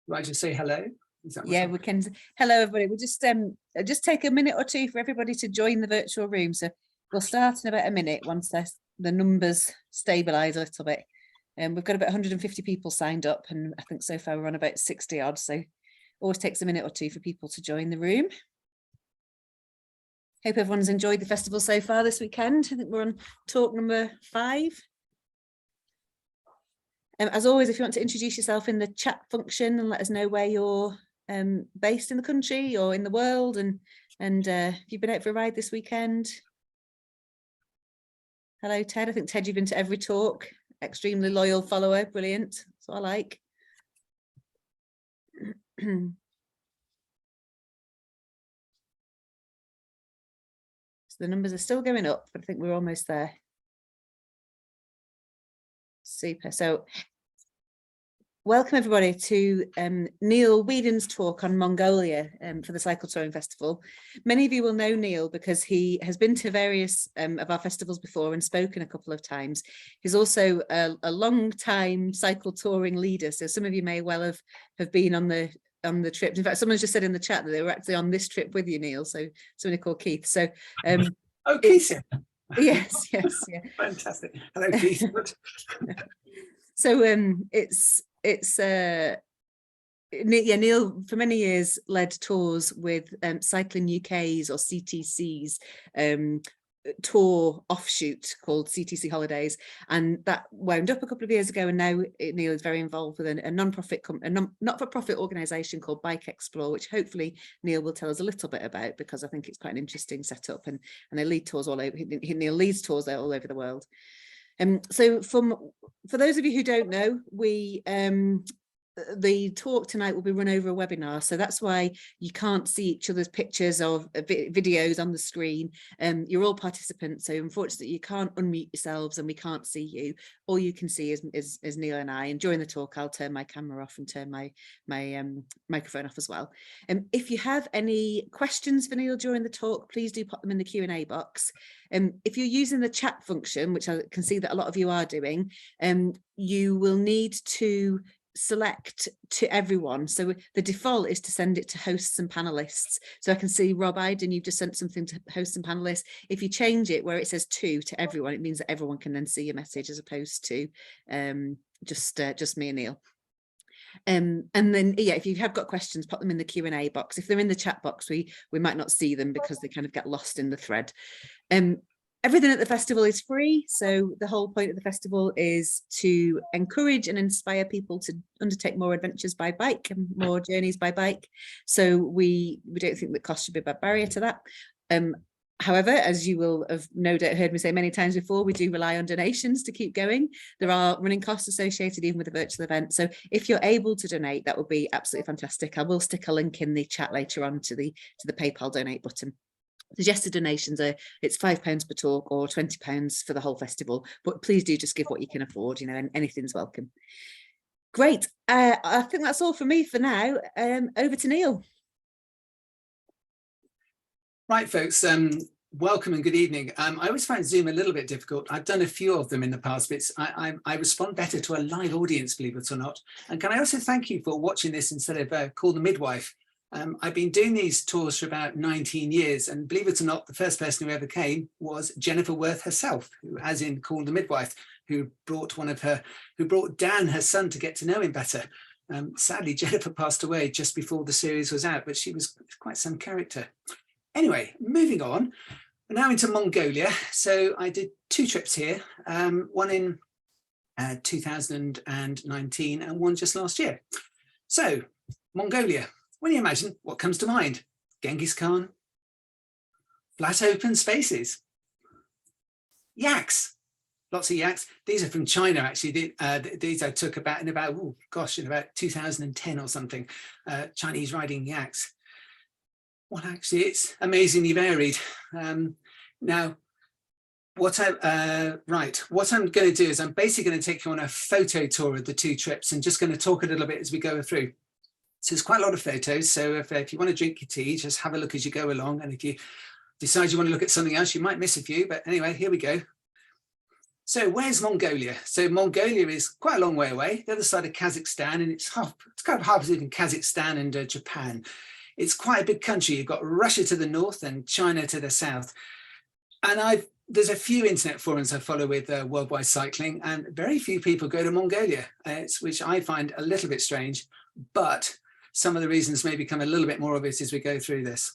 Do I just say hello? Yeah, we can. Hello, everybody. We'll just take a minute or two for everybody to join the virtual room. So we'll start in about a minute once the numbers stabilise a little bit. We've got about 150 people signed up, and I think so far we're on about 60 odd. So always takes a minute or two for people to join the room. Hope everyone's enjoyed the festival so far this weekend. I think we're on talk number 5. As always, if you want to introduce yourself in the chat function and let us know where you're based in the country or in the world, and if you've been out for a ride this weekend. Hello, Ted. I think, Ted, you've been to every talk. Extremely loyal follower. Brilliant. That's what I like. So the numbers are still going up, but I think we're almost there. Super. So welcome everybody to Neil Wheadon's talk on Mongolia for the Cycle Touring Festival. Many of you will know Neil because he has been to various of our festivals before and spoken a couple of times. He's also a long time cycle touring leader, so some of you may well have been on the trip. In fact, someone's just said in the chat that they were actually on this trip with you, Neil. So somebody called Keith. So oh, Keith. Yes, yeah. Fantastic. Hello, Keith. So Neil for many years led tours with Cycling UK's or CTC's tour offshoot called CTC Holidays, and that wound up a couple of years ago, and now Neil is very involved with a not-for-profit organisation called Bike Explore, which hopefully Neil will tell us a little bit about, because I think it's quite an interesting setup, and they lead tours all over. Neil leads tours all over the world. So for those of you who don't know, the talk tonight will be run over a webinar, so that's why you can't see each other's pictures or videos on the screen. You're all participants, so unfortunately you can't unmute yourselves and we can't see you. All you can see is Neil and I, and during the talk I'll turn my camera off and turn my microphone off as well. If you have any questions for Neil during the talk, please do pop them in the Q&A box. If you're using the chat function, which I can see that a lot of you are doing, you will need to select to everyone. So the default is to send it to hosts and panelists. So I can see Rob Iden, you've just sent something to hosts and panelists. If you change it where it says to everyone, it means that everyone can then see your message as opposed to just me and Neil. And then if you have got questions, pop them in the Q&A box. If they're in the chat box, we might not see them because they kind of get lost in the thread. Everything at the festival is free, so the whole point of the festival is to encourage and inspire people to undertake more adventures by bike and more journeys by bike. So we don't think that cost should be a barrier to that. However, as you will have no doubt heard me say many times before, we do rely on donations to keep going. There are running costs associated even with a virtual event. So if you're able to donate, that would be absolutely fantastic. I will stick a link in the chat later on to the PayPal donate button. Suggested donations are, it's £5 per talk or £20 for the whole festival, but please do just give what you can afford, and anything's welcome. Great. I think that's all from me for now. Over to Neil. Right, folks, welcome and good evening. I always find Zoom a little bit difficult. I've done a few of them in the past, but I respond better to a live audience, believe it or not. And can I also thank you for watching this instead of Call the Midwife. I've been doing these tours for about 19 years, and believe it or not, the first person who ever came was Jennifer Worth herself, who, as in Call the Midwife, who brought Dan, her son, to get to know him better. Sadly, Jennifer passed away just before the series was out, but she was quite some character. Anyway, moving on, we're now into Mongolia. So I did 2 trips here, one in 2019 and one just last year. So Mongolia. When you imagine, what comes to mind? Genghis Khan, flat open spaces, yaks, lots of yaks. These are from China, actually. These I took in about 2010 or something. Chinese riding yaks. Well, actually, it's amazingly varied. Now, what I'm going to do is I'm basically going to take you on a photo tour of the 2 trips and just going to talk a little bit as we go through. So there's quite a lot of photos. So if you want to drink your tea, just have a look as you go along. And if you decide you want to look at something else, you might miss a few. But anyway, here we go. So where's Mongolia? So Mongolia is quite a long way away, the other side of Kazakhstan, and it's kind of half between Kazakhstan and Japan. It's quite a big country. You've got Russia to the north and China to the south. And there's a few internet forums I follow with worldwide cycling, and very few people go to Mongolia, which I find a little bit strange, but some of the reasons may become a little bit more obvious as we go through this.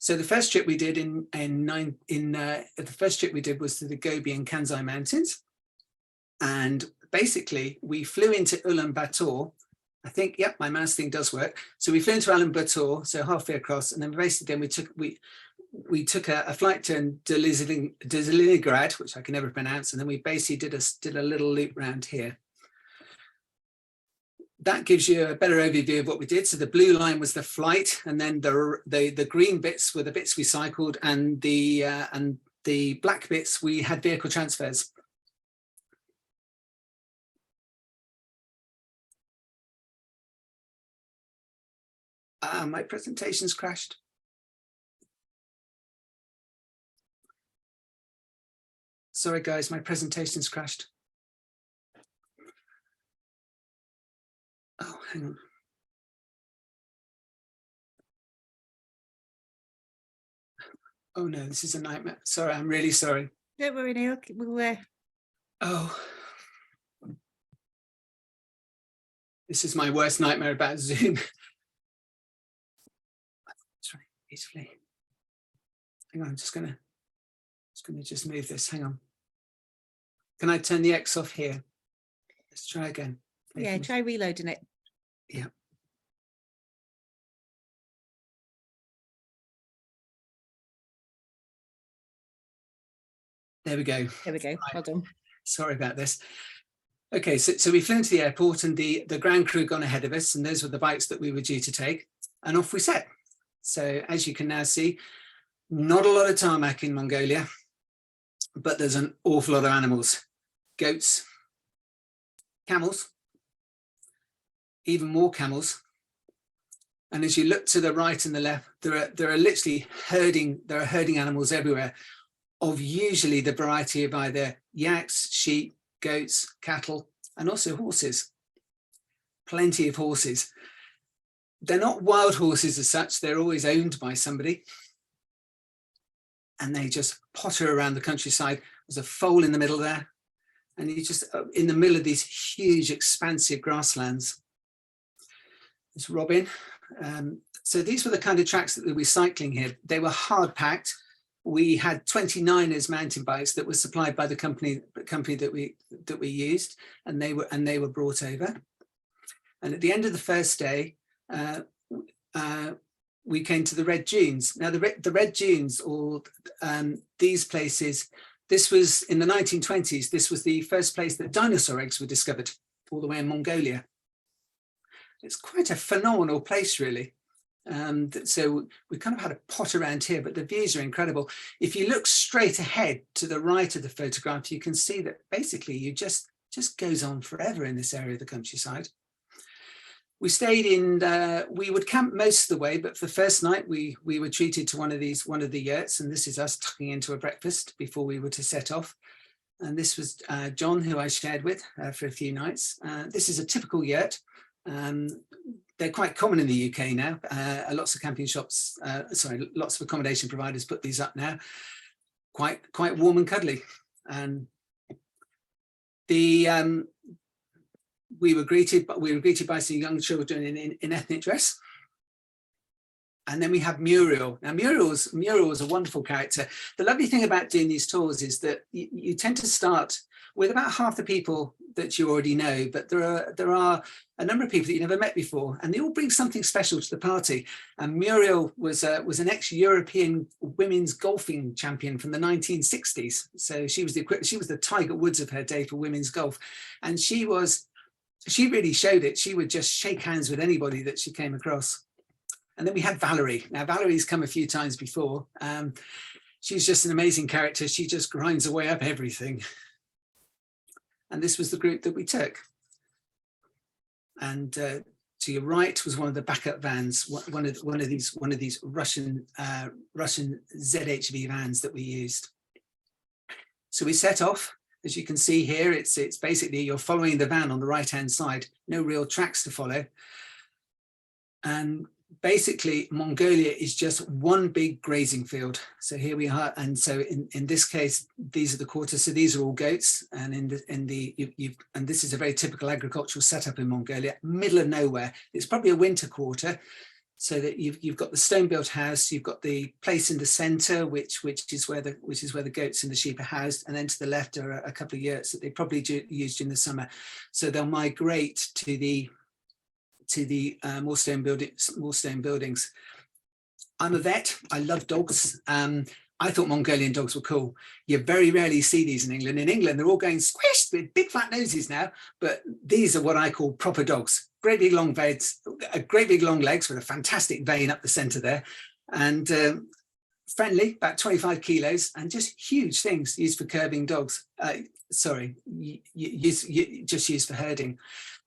So the first trip we did the first trip we did was to the Gobi and Kansai Mountains, and basically we flew into Ulaanbaatar. I think, yep, my mouse thing does work. So we flew into Ulaanbaatar, so halfway across, and then basically then we took a flight to Leningrad, which I can never pronounce, and then we basically did a little loop around here. That gives you a better overview of what we did. So the blue line was the flight, and then the green bits were the bits we cycled, and the black bits we had vehicle transfers. My presentation's crashed. Sorry guys, my presentation's crashed. Oh, hang on. Oh no, this is a nightmare. Sorry, I'm really sorry. Don't worry, Neil. We'll Oh. This is my worst nightmare about Zoom. Sorry, peacefully. Hang on, I'm just gonna just move this. Hang on. Can I turn the X off here? Let's try again. yeah, try reloading it. Yeah. There we go. There we go. Well done. Sorry about this. Okay, so we flew into the airport, and the ground crew gone ahead of us, and those were the bikes that we were due to take, and off we set. So as you can now see, not a lot of tarmac in Mongolia, but there's an awful lot of animals. Goats, camels, even more camels. And as you look to the right and the left, there are literally herding animals everywhere, of usually the variety of either yaks, sheep, goats, cattle, and also horses. Plenty of horses. They're not wild horses as such, they're always owned by somebody. And they just potter around the countryside. There's a foal in the middle there. And you just, in the middle of these huge, expansive grasslands. There's Robin. So these were the kind of tracks that we were cycling here. They were hard packed. We had 29ers mountain bikes that were supplied by the company that we used, and they were brought over. And at the end of the first day, we came to the Red Dunes. Now the Red Dunes, or these places, this was in the 1920s. This was the first place that dinosaur eggs were discovered, all the way in Mongolia. It's quite a phenomenal place, really. So we kind of had a pot around here, but the views are incredible. If you look straight ahead to the right of the photograph, you can see that basically you just goes on forever in this area of the countryside. We stayed in, we would camp most of the way, but for the first night we were treated to one of the yurts, and this is us tucking into a breakfast before we were to set off. And this was John, who I shared with for a few nights. This is a typical yurt. They're quite common in the UK now. Lots of camping shops, lots of accommodation providers put these up now. Quite warm and cuddly. And we were greeted by some young children in ethnic dress. And then we have Muriel. Now Muriel was a wonderful character. The lovely thing about doing these tours is that you tend to start with about half the people that you already know, but there are a number of people that you never met before, and they all bring something special to the party. And Muriel was an ex-European women's golfing champion from the 1960s. So she was the Tiger Woods of her day for women's golf, and she really showed it. She would just shake hands with anybody that she came across. And then we had Valerie. Now Valerie's come a few times before. She's just an amazing character. She just grinds away up everything. And this was the group that we took. And to your right was one of the backup vans, one of these Russian ZHV vans that we used. So we set off, As you can see here, it's basically you're following the van on the right-hand side, no real tracks to follow. And basically Mongolia is just one big grazing field. So here we are, and so in this case, these are the quarters. So these are all goats, and and this is a very typical agricultural setup in Mongolia, middle of nowhere. It's probably a winter quarter, so that you've got the stone-built house, you've got the place in the centre, which is where the goats and the sheep are housed, and then to the left are a couple of yurts that they probably used in the summer. So they'll migrate to the more stone buildings. I'm a vet. I love dogs. I thought Mongolian dogs were cool. You very rarely see these in England. In England, they're all going squished with big flat noses now, but these are what I call proper dogs. Great big long legs, great big long legs with a fantastic vein up the centre there, and friendly, about 25 kilos, and just huge things used for curbing dogs. Just used for herding.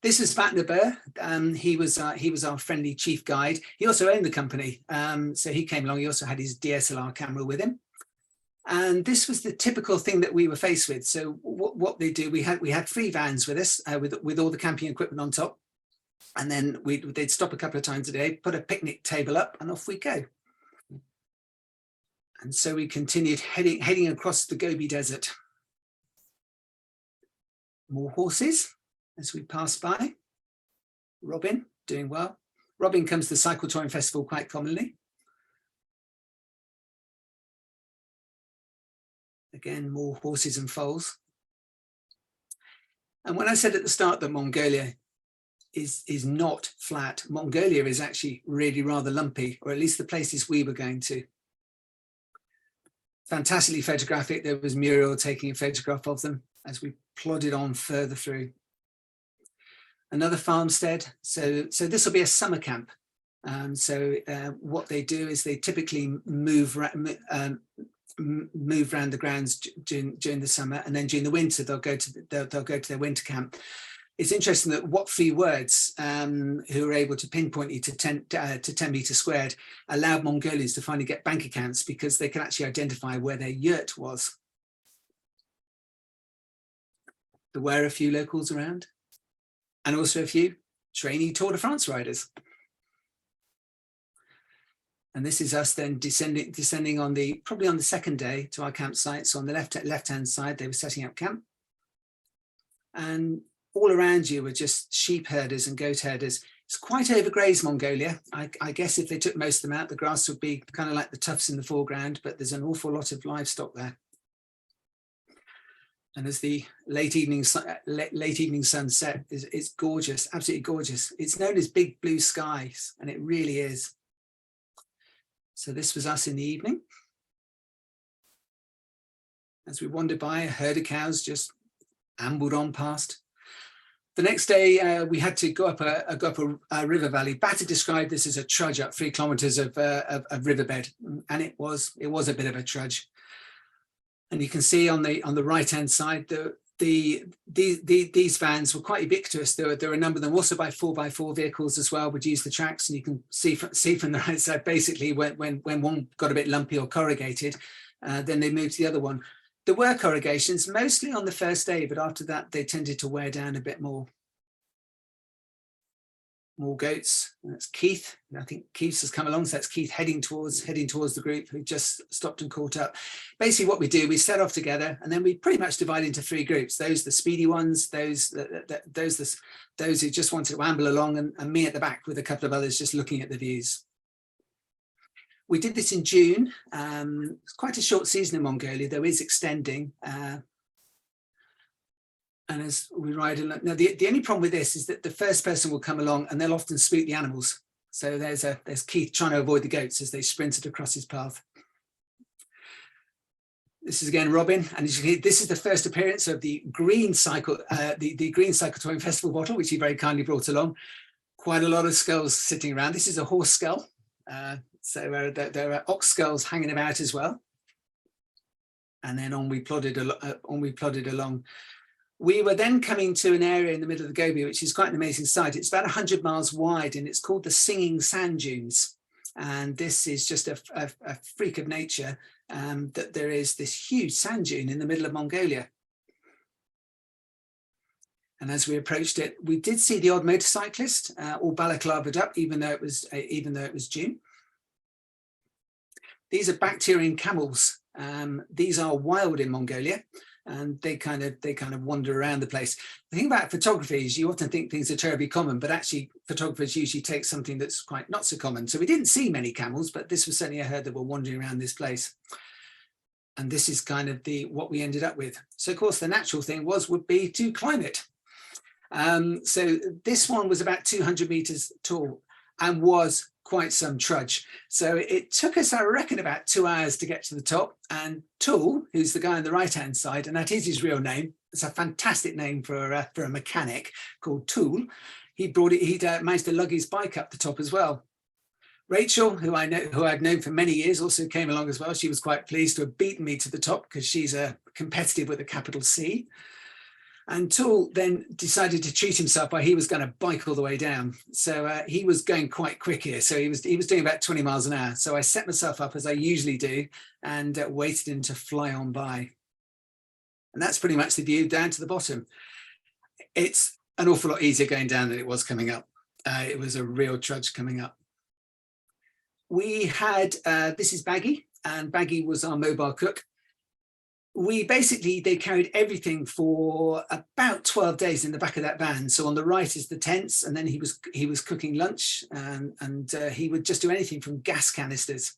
This is Vatna Burr. He was our friendly chief guide. He also owned the company, so he came along. He also had his DSLR camera with him, and this was the typical thing that we were faced with. So what they do, we had 3 vans with us, with all the camping equipment on top, and then they'd stop a couple of times a day, put a picnic table up, and off we go. And so we continued heading across the Gobi Desert. More horses as we pass by. Robin, doing well. Robin comes to the cycle touring festival quite commonly. Again, more horses and foals. And when I said at the start that Mongolia is not flat, Mongolia is actually really rather lumpy, or at least the places we were going to. Fantastically photographic. There was Muriel taking a photograph of them as we plodded on further through. Another farmstead. So this will be a summer camp. What they do is they typically move around the grounds during the summer, and then during the winter they'll go to their winter camp. It's interesting that what 3 words who are able to pinpoint you to 10 meters squared allowed Mongolians to finally get bank accounts, because they can actually identify where their yurt was. There were a few locals around, and also a few trainee Tour de France riders. And this is us then descending on probably on the second day to our campsite. So on the left-hand side, they were setting up camp. And all around you were just sheep herders and goat herders. It's quite overgrazed Mongolia. I guess if they took most of them out, the grass would be kind of like the tufts in the foreground, but there's an awful lot of livestock there. And as the late evening sun set, it's gorgeous, absolutely gorgeous. It's known as Big Blue Skies, and it really is. So this was us in the evening. As we wandered by, a herd of cows just ambled on past. The next day, we had to go up a river valley. Batter described this as a trudge up 3 kilometers of riverbed, and it was a bit of a trudge. And you can see on the right-hand side, these vans were quite ubiquitous. There were a number of them also by 4x4 vehicles as well, would use the tracks, and you can see from the right side, basically when one got a bit lumpy or corrugated, then they moved to the other one. There were corrugations, mostly on the first day, but after that, they tended to wear down a bit more. More goats. That's Keith. I think Keith has come along, so that's Keith heading towards the group who just stopped and caught up. Basically, what we do, we set off together, and then we pretty much divide into 3 groups. Those the speedy ones, those who just wanted to amble along, and me at the back with a couple of others just looking at the views. We did this in June. It's quite a short season in Mongolia, though is extending. And as we ride along, now the only problem with this is that the first person will come along and they'll often spook the animals. So there's Keith trying to avoid the goats as they sprinted across his path. This is again Robin, and as you can hear, this is the first appearance of the green cycle, the green cycle touring festival bottle, which he very kindly brought along. Quite a lot of skulls sitting around. This is a horse skull, so there are ox skulls hanging about as well. And then on we plodded along. We were then coming to an area in the middle of the Gobi, which is quite an amazing sight. It's about 100 miles wide, and it's called the Singing Sand Dunes. And this is just a freak of nature, that there is this huge sand dune in the middle of Mongolia. And as we approached it, we did see the odd motorcyclist, all balaclavaed up, even though it was June. These are Bactrian camels. These are wild in Mongolia, and they kind of wander around the place. The thing about photography is you often think things are terribly common, but actually photographers usually take something that's quite not so common. So we didn't see many camels, but this was certainly a herd that were wandering around this place. And this is kind of what we ended up with. So of course the natural thing would be to climb it. So this one was about 200 meters tall and was quite some trudge. So it took us, I reckon, about 2 hours to get to the top. And Tool, who's the guy on the right-hand side, and that is his real name. It's a fantastic name for a mechanic called Tool. He'd managed to lug his bike up the top as well. Rachel, who I've known for many years, also came along as well. She was quite pleased to have beaten me to the top because she's competitive with a capital C. And Tool then decided to treat himself by he was going to bike all the way down. So he was going quite quick here. So he was doing about 20 miles an hour. So I set myself up as I usually do and waited him to fly on by. And that's pretty much the view down to the bottom. It's an awful lot easier going down than it was coming up. It was a real trudge coming up. We had, this is Baggy, and Baggy was our mobile cook. They carried everything for about 12 days in the back of that van. So on the right is the tents, and then he was cooking lunch, and he would just do anything from gas canisters.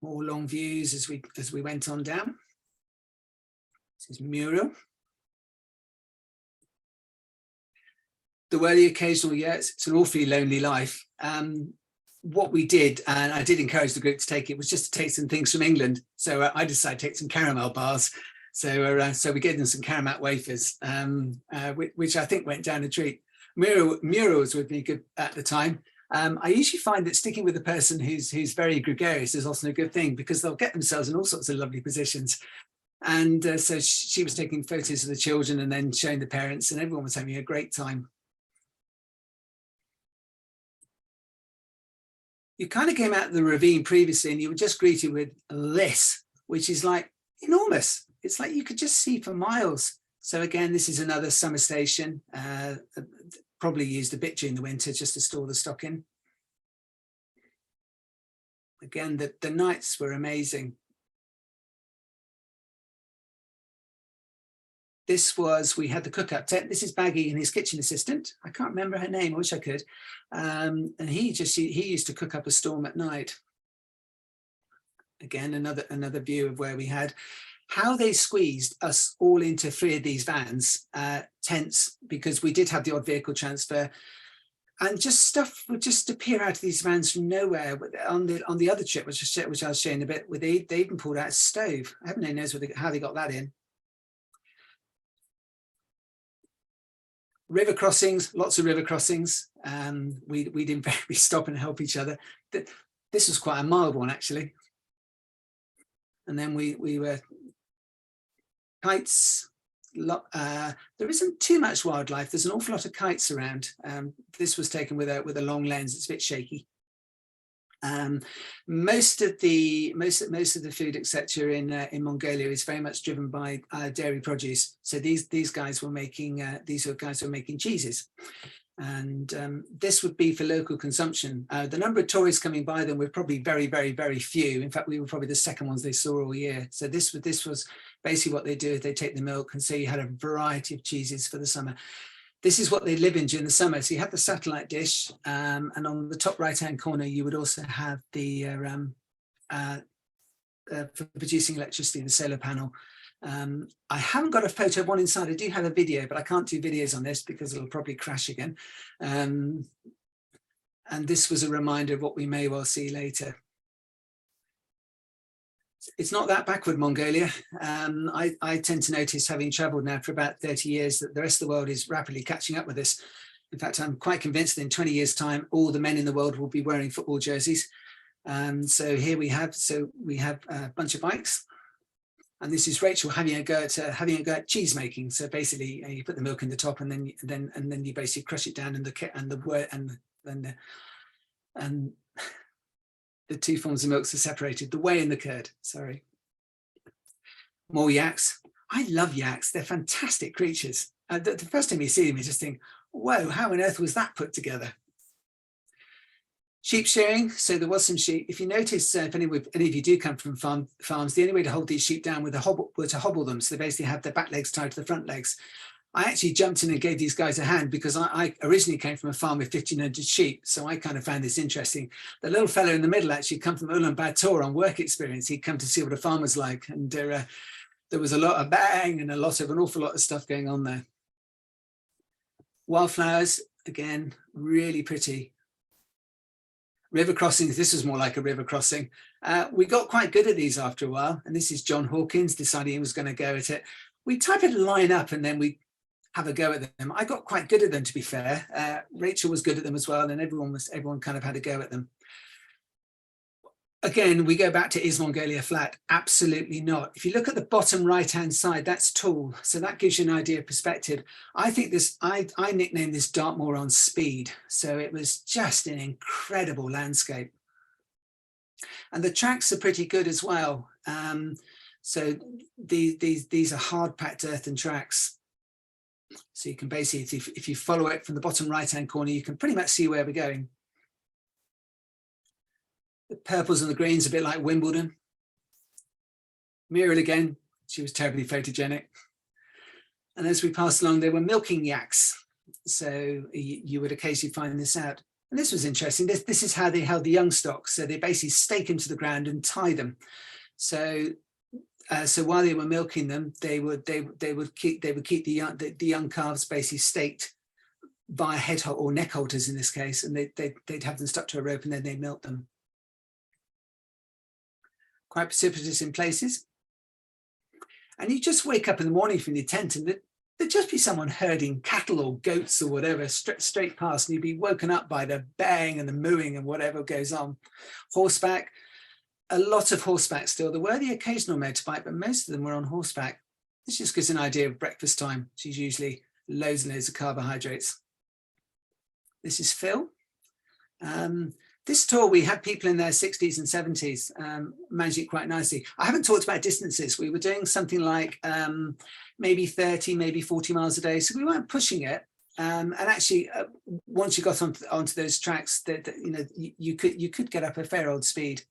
More long views as we went on down. This is Muriel. There were the occasional, it's an awfully lonely life. What we did, and I did encourage the group to take it, was just to take some things from England. So I decided to take some caramel bars. So we gave them some caramel wafers, which I think went down a treat. Muriel was with me good at the time. I usually find that sticking with a person who's very gregarious is often a good thing, because they'll get themselves in all sorts of lovely positions. And so she was taking photos of the children and then showing the parents, and everyone was having a great time. You kind of came out of the ravine previously and you were just greeted with this, which is like enormous. It's like you could just see for miles. So again, this is another summer station, probably used a bit during the winter just to store the stock in. Again, the nights were amazing. We had the cook-up tent. This is Baggy and his kitchen assistant. I can't remember her name, I wish I could. And he used to cook up a storm at night. Again, another view of where we had how they squeezed us all into 3 of these vans, tents, because we did have the odd vehicle transfer. And just stuff would just appear out of these vans from nowhere. On the other trip, which I was showing a bit, where they even pulled out a stove. I haven't knows how they got that in. River crossings, lots of river crossings. We'd invariably stop and help each other. This was quite a mild one, actually. And then we were kites. There isn't too much wildlife. There's an awful lot of kites around. This was taken with a long lens. It's a bit shaky. Most of the food, etc., in Mongolia is very much driven by dairy produce. So these guys were making cheeses, and this would be for local consumption. The number of tourists coming by them were probably very, very, very few. In fact, we were probably the second ones they saw all year. So this was basically what they do is they take the milk, and so you had a variety of cheeses for the summer. This is what they live in during the summer. So you have the satellite dish, and on the top right-hand corner, you would also have the for producing electricity, the solar panel. I haven't got a photo of one inside. I do have a video, but I can't do videos on this because it'll probably crash again. And this was a reminder of what we may well see later. It's not that backward, Mongolia. I tend to notice, having traveled now for about 30 years, that the rest of the world is rapidly catching up with us. In fact, I'm quite convinced that in 20 years' time, all the men in the world will be wearing football jerseys. So here we have a bunch of bikes. And this is Rachel having a go at cheese making. So basically, you put the milk in the top, and then you basically crush it down, and the two forms of milks are separated, the whey and the curd, sorry. More yaks. I love yaks. They're fantastic creatures. The first time you see them, you just think, whoa, how on earth was that put together? Sheep shearing, so there was some sheep. If you notice, if any of you do come from farms, the only way to hold these sheep down were to hobble them. So they basically have their back legs tied to the front legs. I actually jumped in and gave these guys a hand because I originally came from a farm with 1,500 sheep. So I kind of found this interesting. The little fellow in the middle actually come from Ulaanbaatar on work experience. He'd come to see what a farm was like. And there was a lot of bang and an awful lot of stuff going on there. Wildflowers, again, really pretty. River crossings, this was more like a river crossing. We got quite good at these after a while. And this is John Hawkins deciding he was going to go at it. We type it a line up and then we have a go at them. I got quite good at them, to be fair. Rachel was good at them as well. And everyone kind of had a go at them. Again, we go back to, is Mongolia flat? Absolutely not. If you look at the bottom right-hand side, that's tall. So that gives you an idea of perspective. I think this, I nicknamed this Dartmoor on speed. So it was just an incredible landscape. And the tracks are pretty good as well. So these are hard-packed earthen tracks. So you can basically, if you follow it from the bottom right-hand corner, you can pretty much see where we're going. The purples and the greens, a bit like Wimbledon. Muriel again, she was terribly photogenic. And as we passed along, they were milking yaks. So you would occasionally find this out. And this was interesting. This is how they held the young stock. So they basically stake them to the ground and tie them. So while they were milking them, they would keep the young calves basically staked via head or neck halters in this case, and they'd have them stuck to a rope and then they milk them. Quite precipitous in places. And you just wake up in the morning from your tent and there'd just be someone herding cattle or goats or whatever straight past, and you'd be woken up by the bang and the mooing and whatever goes on. Horseback, a lot of horseback still. There were the occasional motorbike, but most of them were on horseback. This just gives an idea of breakfast time, which is usually loads and loads of carbohydrates. This is Phil. This tour, we had people in their 60s and 70s managing it quite nicely. I haven't talked about distances. We were doing something like maybe 30, maybe 40 miles a day. So we weren't pushing it. And actually, once you got onto those tracks, you could get up a fair old speed.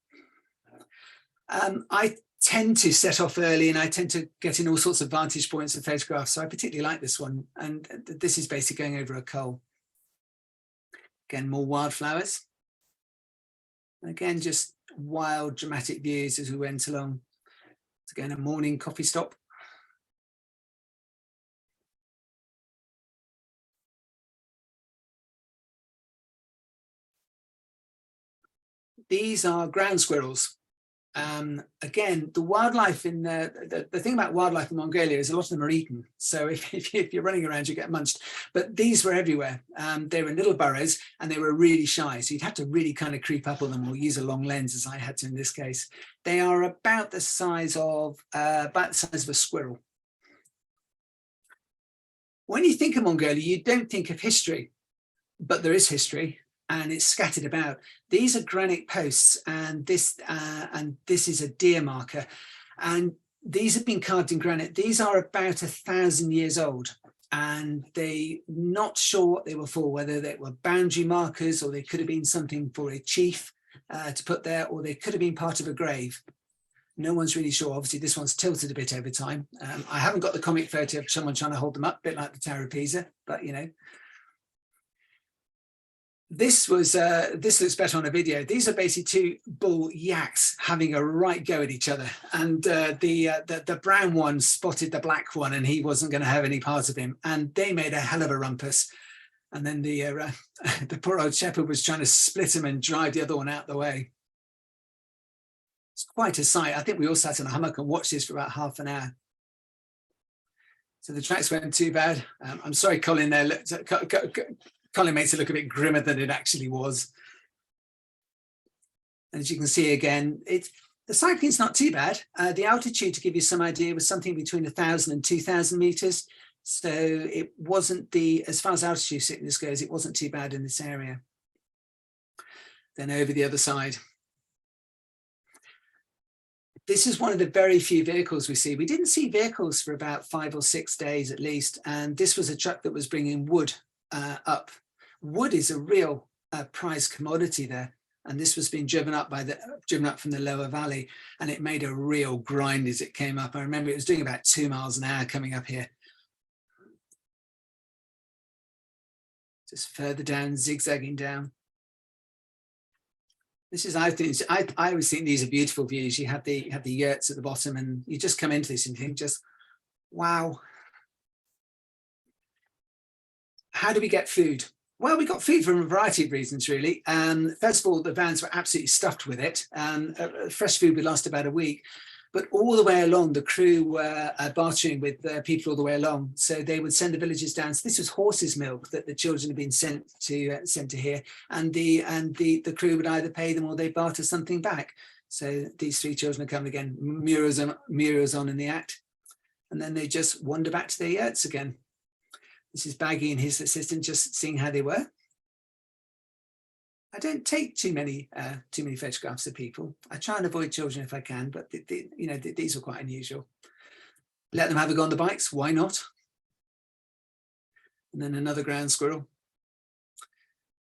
I tend to set off early and I tend to get in all sorts of vantage points and photographs. So I particularly like this one. And this is basically going over a coal. Again, more wildflowers. Again, just wild, dramatic views as we went along. It's again a morning coffee stop. These are ground squirrels. Again, the wildlife in the thing about wildlife in Mongolia is a lot of them are eaten. So if you're running around, you get munched. But these were everywhere. They were in little burrows and they were really shy. So you'd have to really kind of creep up on them or use a long lens, as I had to in this case. They are about the size of a squirrel. When you think of Mongolia, you don't think of history, but there is history. And it's scattered about. These are granite posts, and this is a deer marker. And these have been carved in granite. These are about 1,000 years old, and they're not sure what they were for, whether they were boundary markers or they could have been something for a chief to put there, or they could have been part of a grave. No one's really sure. Obviously, this one's tilted a bit over time. I haven't got the comic photo of someone trying to hold them up, a bit like the Tower of Pisa, but you know. This looks better on a video. These are basically two bull yaks having a right go at each other, and the brown one spotted the black one, and he wasn't going to have any part of him, and they made a hell of a rumpus. And then the poor old shepherd was trying to split him and drive the other one out the way. It's quite a sight. I think we all sat in a hammock and watched this for about half an hour. So the tracks weren't too bad. I'm sorry, Colin. There, Colin makes it look a bit grimmer than it actually was. And as you can see again, the cycling's not too bad. The altitude, to give you some idea, was something between 1,000 and 2,000 meters. So it wasn't as far as altitude sickness goes, it wasn't too bad in this area. Then over the other side. this is one of the very few vehicles we see. We didn't see vehicles for about 5 or 6 days at least. And this was a truck that was bringing wood up. Wood is a real prized commodity there. And this was being driven up from the lower valley, and it made a real grind as it came up. I remember it was doing about 2 miles an hour coming up here. Just further down, zigzagging down. This is, I always think these are beautiful views. You have the yurts at the bottom, and you just come into this and think, just wow. How do we get food? Well, we got food for a variety of reasons, really. First of all, the vans were absolutely stuffed with it. Fresh food would last about a week. But all the way along, the crew were bartering with people all the way along. So they would send the villagers down. So this was horse's milk that the children had been sent to here. And the crew would either pay them or they barter something back. So these 3 children are coming again, Muriel's on in the act. And then they just wander back to their yurts again. This is Baggy and his assistant just seeing how they were. I don't take too many photographs of people. I try and avoid children if I can, but these were quite unusual. Let them have a go on the bikes, why not? And then another ground squirrel.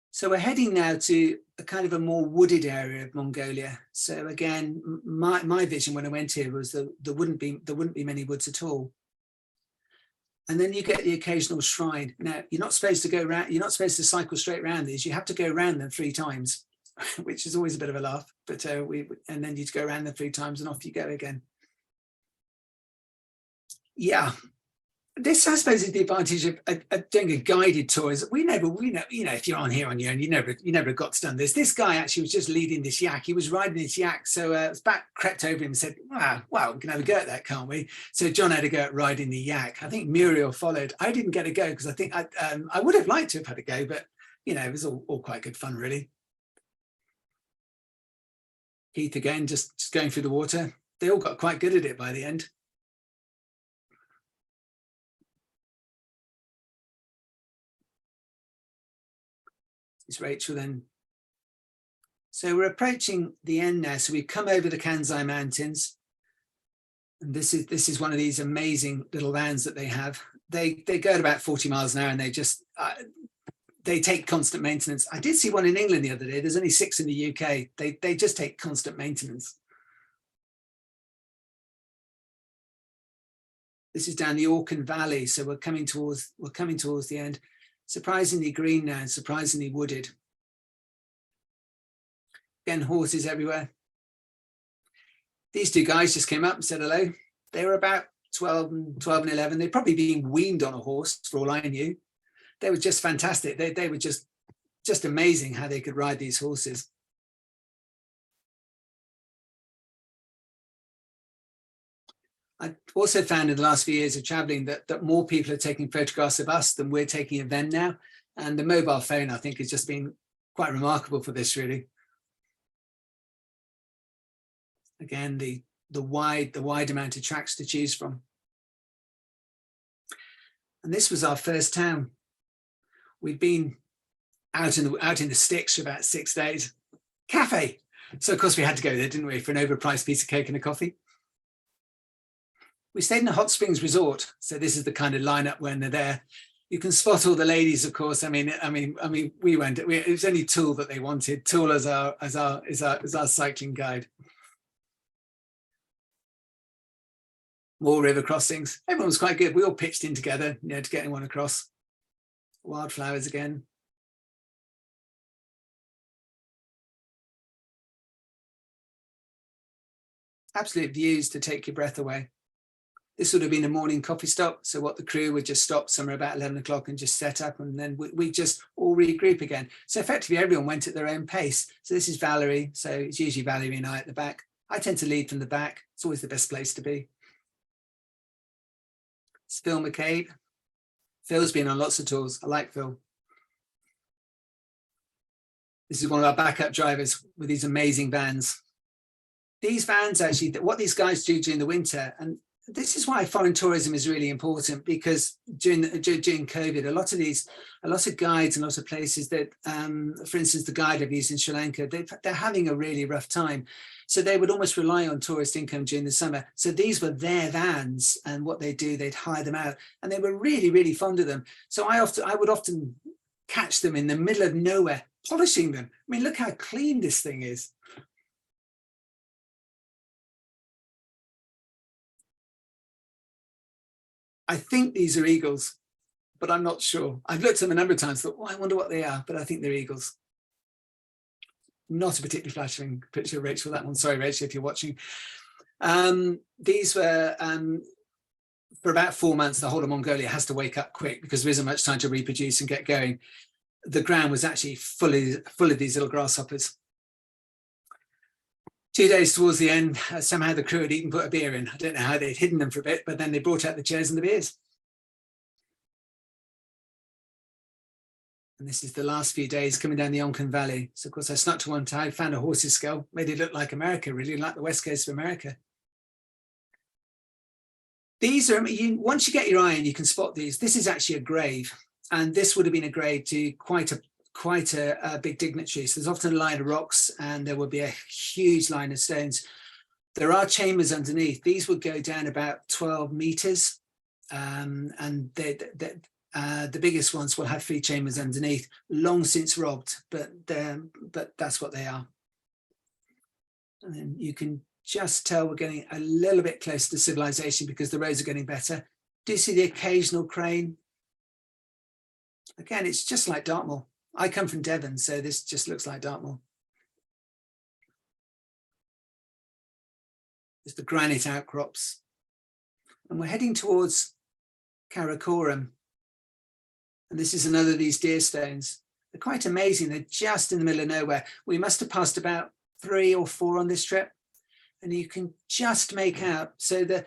So we're heading now to a kind of a more wooded area of Mongolia. So again, my vision when I went here was that there wouldn't be many woods at all. And then you get the occasional shrine. Now, you're not supposed to go around, you're not supposed to cycle straight around these. You have to go around them 3 times, which is always a bit of a laugh. But and then you go around them 3 times and off you go again. Yeah. This, I suppose, is the advantage of doing a guided tour. Is we know, if you're on here on your own, you never got to done this. This guy actually was just leading this yak. He was riding this yak. So his back crept over him and said, well, we can have a go at that, can't we? So John had a go at riding the yak. I think Muriel followed. I didn't get a go because I think I would have liked to have had a go, but it was all quite good fun, really. Keith again, just going through the water. They all got quite good at it by the end. It's Rachel then. So we're approaching the end now. So we've come over the Kansai Mountains. And this is one of these amazing little vans that they have. They go at about 40 miles an hour, and they just they take constant maintenance. I did see one in England the other day. There's only 6 in the UK. They just take constant maintenance. This is down the Orkan Valley. So we're coming towards the end. Surprisingly green now, and surprisingly wooded. Again, horses everywhere. These 2 guys just came up and said hello. They were about 12 and 11. They'd probably been weaned on a horse, for all I knew. They were just fantastic. They were just amazing how they could ride these horses. I also found in the last few years of traveling that more people are taking photographs of us than we're taking of them now. And the mobile phone, I think, has just been quite remarkable for this, really. Again, the wide amount of tracks to choose from. And this was our first town. We'd been out in the sticks for about 6 days. Cafe. So of course we had to go there, didn't we, for an overpriced piece of cake and a coffee. We stayed in a hot springs resort. So this is the kind of lineup when they're there. You can spot all the ladies, of course. I mean, we went. It was only Tool that they wanted. Tool as our cycling guide. More river crossings. Everyone was quite good. We all pitched in together, to get anyone across. Wildflowers again. Absolute views to take your breath away. This would have been a morning coffee stop. So what the crew would just stop somewhere about 11 o'clock and just set up, and then we just all regroup again. So effectively everyone went at their own pace. So this is Valerie. So it's usually Valerie and I at the back. I tend to lead from the back. It's always the best place to be. It's Phil McCabe. Phil's been on lots of tours. I like Phil. This is one of our backup drivers with these amazing vans. These vans actually, what these guys do during the winter, and this is why foreign tourism is really important, because during COVID, a lot of guides and a lot of places that, for instance, the guide I've used in Sri Lanka, they're having a really rough time. So they would almost rely on tourist income during the summer. So these were their vans, and what they do, they'd hire them out, and they were really, really fond of them. So I would often catch them in the middle of nowhere, polishing them. I mean, look how clean this thing is. I think these are eagles, but I'm not sure. I've looked at them a number of times, thought, oh, I wonder what they are, but I think they're eagles. Not a particularly flattering picture of Rachel, that one. Sorry, Rachel, if you're watching. These were, for about 4 months, the whole of Mongolia has to wake up quick because there isn't much time to reproduce and get going. The ground was actually full of these little grasshoppers. 2 days towards the end, somehow the crew had even put a beer in. I don't know how they'd hidden them for a bit, but then they brought out the chairs and the beers. And this is the last few days coming down the Onken Valley. So of course I snuck to one time, found a horse's skull, made it look like America, really like the west coast of America. These are, once you get your eye and you can spot these, this is actually a grave. And this would have been a grave to quite a big dignitary. So there's often a line of rocks and there would be a huge line of stones. There are chambers underneath. These would go down about 12 meters. And the biggest ones will have 3 chambers underneath, long since robbed, but that's what they are. And then you can just tell we're getting a little bit closer to civilization because the roads are getting better. Do you see the occasional crane? Again, it's just like Dartmoor. I come from Devon, so this just looks like Dartmoor. There's the granite outcrops. And we're heading towards Karakoram. And this is another of these deer stones. They're quite amazing. They're just in the middle of nowhere. We must have passed about 3 or 4 on this trip. And you can just make out. So at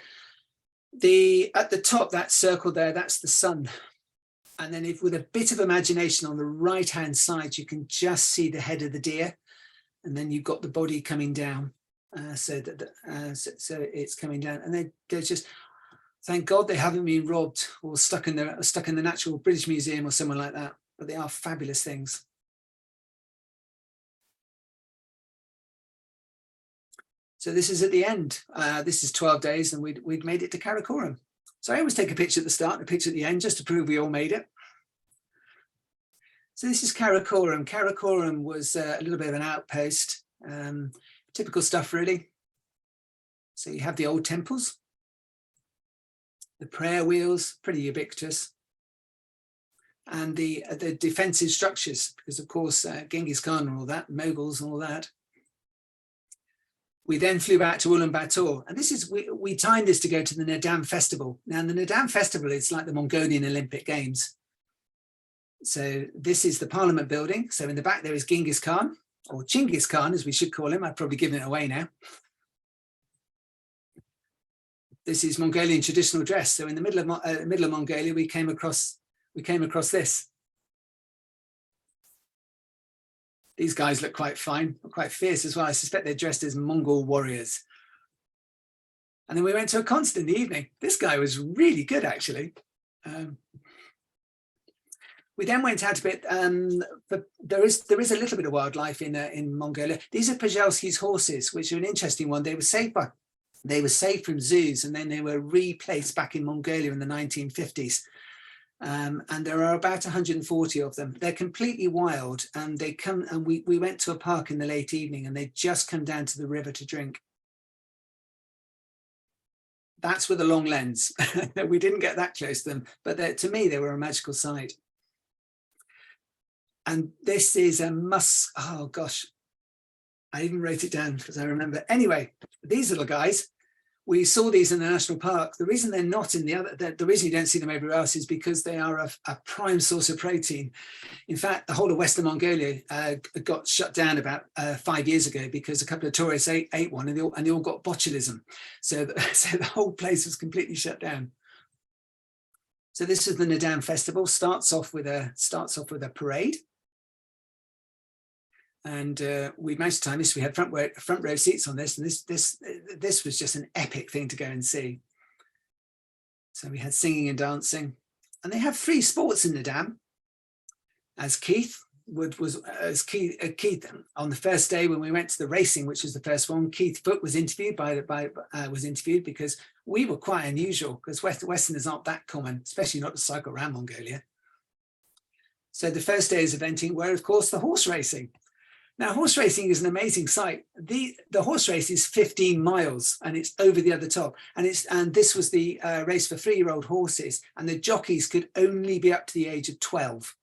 the top, that circle there, that's the sun. And then if with a bit of imagination on the right-hand side, you can just see the head of the deer. And then you've got the body coming down. So it's coming down. And they're just, thank God they haven't been robbed or stuck in the Natural British Museum or somewhere like that. But they are fabulous things. So this is at the end. This is 12 days and we'd made it to Karakoram. So I always take a picture at the start and a picture at the end just to prove we all made it. So this is Karakoram. Karakoram was a little bit of an outpost. Typical stuff, really. So you have the old temples, the prayer wheels, pretty ubiquitous, and the defensive structures, because of course Genghis Khan and all that, Moguls and all that. We then flew back to Ulaanbaatar, and this is, we timed this to go to the Nadam Festival. Now the Nadam Festival is like the Mongolian Olympic Games. So this is the Parliament building. So in the back there is Genghis Khan, or Chinggis Khan as we should call him. I've probably given it away now. This is Mongolian traditional dress. So in the middle of Mongolia, we came across this. These guys look quite fine, quite fierce as well. I suspect they're dressed as Mongol warriors. And then we went to a concert in the evening. This guy was really good, actually. We then went out a bit, but there is a little bit of wildlife in Mongolia. These are Pajelski's horses, which are an interesting one. They were saved from zoos and then they were replaced back in Mongolia in the 1950s. And there are about 140 of them. They're completely wild, and they come, and we went to a park in the late evening and they just come down to the river to drink. That's with a long lens. We didn't get that close to them, but to me, they were a magical sight. And this is a musk, oh gosh, I even wrote it down because I remember. Anyway, these little guys, we saw these in the national park. The reason they're not in the reason you don't see them everywhere else is because they are a prime source of protein. In fact, the whole of Western Mongolia got shut down about 5 years ago because a couple of tourists ate one and they all got botulism. So the whole place was completely shut down. So this is the Nadam Festival. Starts off with a parade. And we managed to time this. We had front row seats on this, and this was just an epic thing to go and see. So we had singing and dancing, and they have 3 sports in the dam. As Keith on the first day when we went to the racing, which was the first one, Keith Foot was interviewed because we were quite unusual, because Westerners aren't that common, especially not to cycle around Mongolia. So the first days of eventing were, of course, the horse racing. Now, horse racing is an amazing sight. The horse race is 15 miles and it's over the other top. And this was the race for 3-year-old horses, and the jockeys could only be up to the age of 12.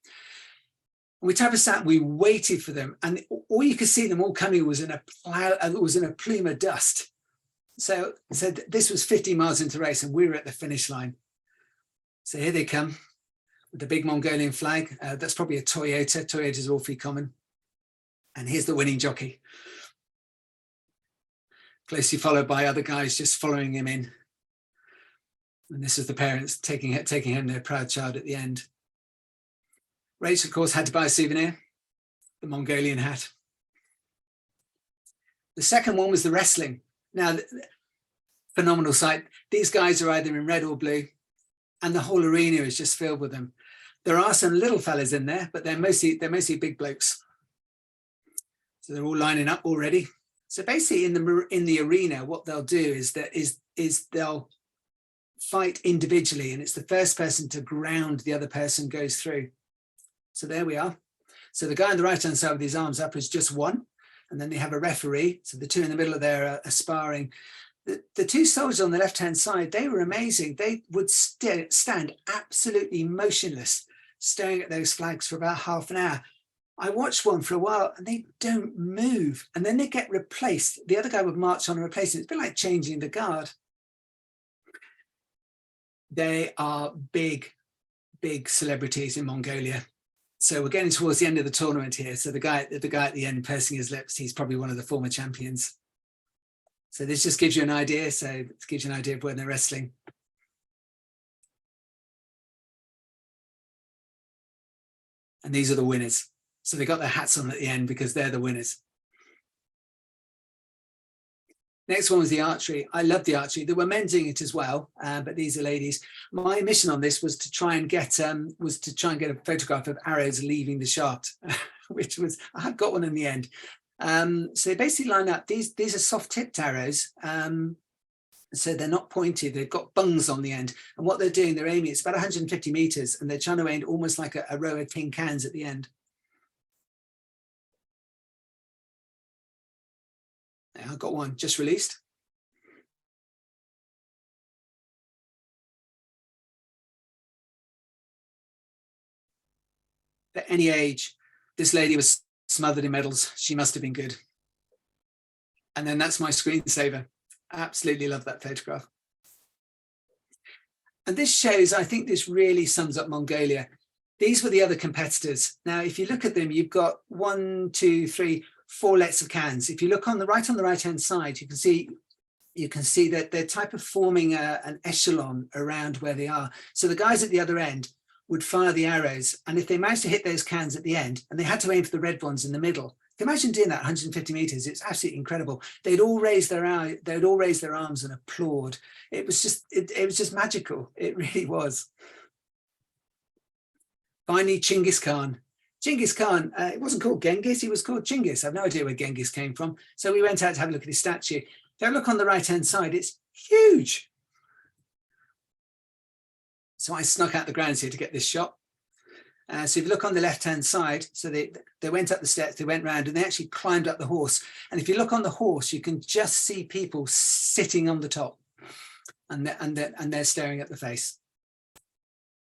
We sat, we waited for them, and all you could see them all coming was in a plume of dust. So this was 50 miles into the race, and we were at the finish line. So here they come with the big Mongolian flag. That's probably a Toyota. Toyotas are awfully common. And here's the winning jockey, closely followed by other guys just following him in. And this is the parents taking home their proud child at the end. Rachel, of course, had to buy a souvenir, the Mongolian hat. The second one was the wrestling. Now, phenomenal sight. These guys are either in red or blue, and the whole arena is just filled with them. There are some little fellas in there, but they're mostly big blokes. So they're all lining up already. So basically, in the arena, what they'll do is they'll fight individually, and it's the first person to ground the other person goes through. So there we are. So the guy on the right-hand side with his arms up is just one, and then they have a referee. So the 2 in the middle of there are sparring. The 2 soldiers on the left-hand side, they were amazing. They would stand absolutely motionless, staring at those flags for about half an hour. I watched one for a while, and they don't move. And then they get replaced. The other guy would march on and replace it. It's a bit like changing the guard. They are big, big celebrities in Mongolia. So we're getting towards the end of the tournament here. So the guy at the end pursing his lips, he's probably one of the former champions. So this just gives you an idea. So it gives you an idea of when they're wrestling. And these are the winners. So they got their hats on at the end because they're the winners. Next one was the archery. I love the archery. There were men doing it as well, but these are ladies. My mission on this was to try and get a photograph of arrows leaving the shaft, which was, I have got one in the end. So they basically line up. These are soft-tipped arrows, so they're not pointed. They've got bungs on the end, and what they're doing, they're aiming. It's about 150 meters, and they're trying to aim almost like a row of tin cans at the end. I've got one just released. At any age, this lady was smothered in medals. She must have been good. And then that's my screensaver. Absolutely love that photograph. And this shows, I think this really sums up Mongolia. These were the other competitors. Now, if you look at them, you've got 1, 2, 3, 4 lets of cans. If you look on the right-hand side, you can see that they're type of forming an echelon around where they are. So the guys at the other end would fire the arrows, and if they managed to hit those cans at the end, and they had to aim for the red ones in the middle. Can you imagine doing that 150 meters? It's absolutely incredible. They'd all raise their arms and applaud. It was just magical. It really was. Finally, Genghis Khan. Genghis Khan, it wasn't called Genghis, he was called Genghis. I've no idea where Genghis came from. So we went out to have a look at his statue. If you look on the right-hand side, it's huge. So I snuck out the grounds here to get this shot. So if you look on the left-hand side, so they went up the steps, they went round, and they actually climbed up the horse. And if you look on the horse, you can just see people sitting on the top, and they're staring at the face.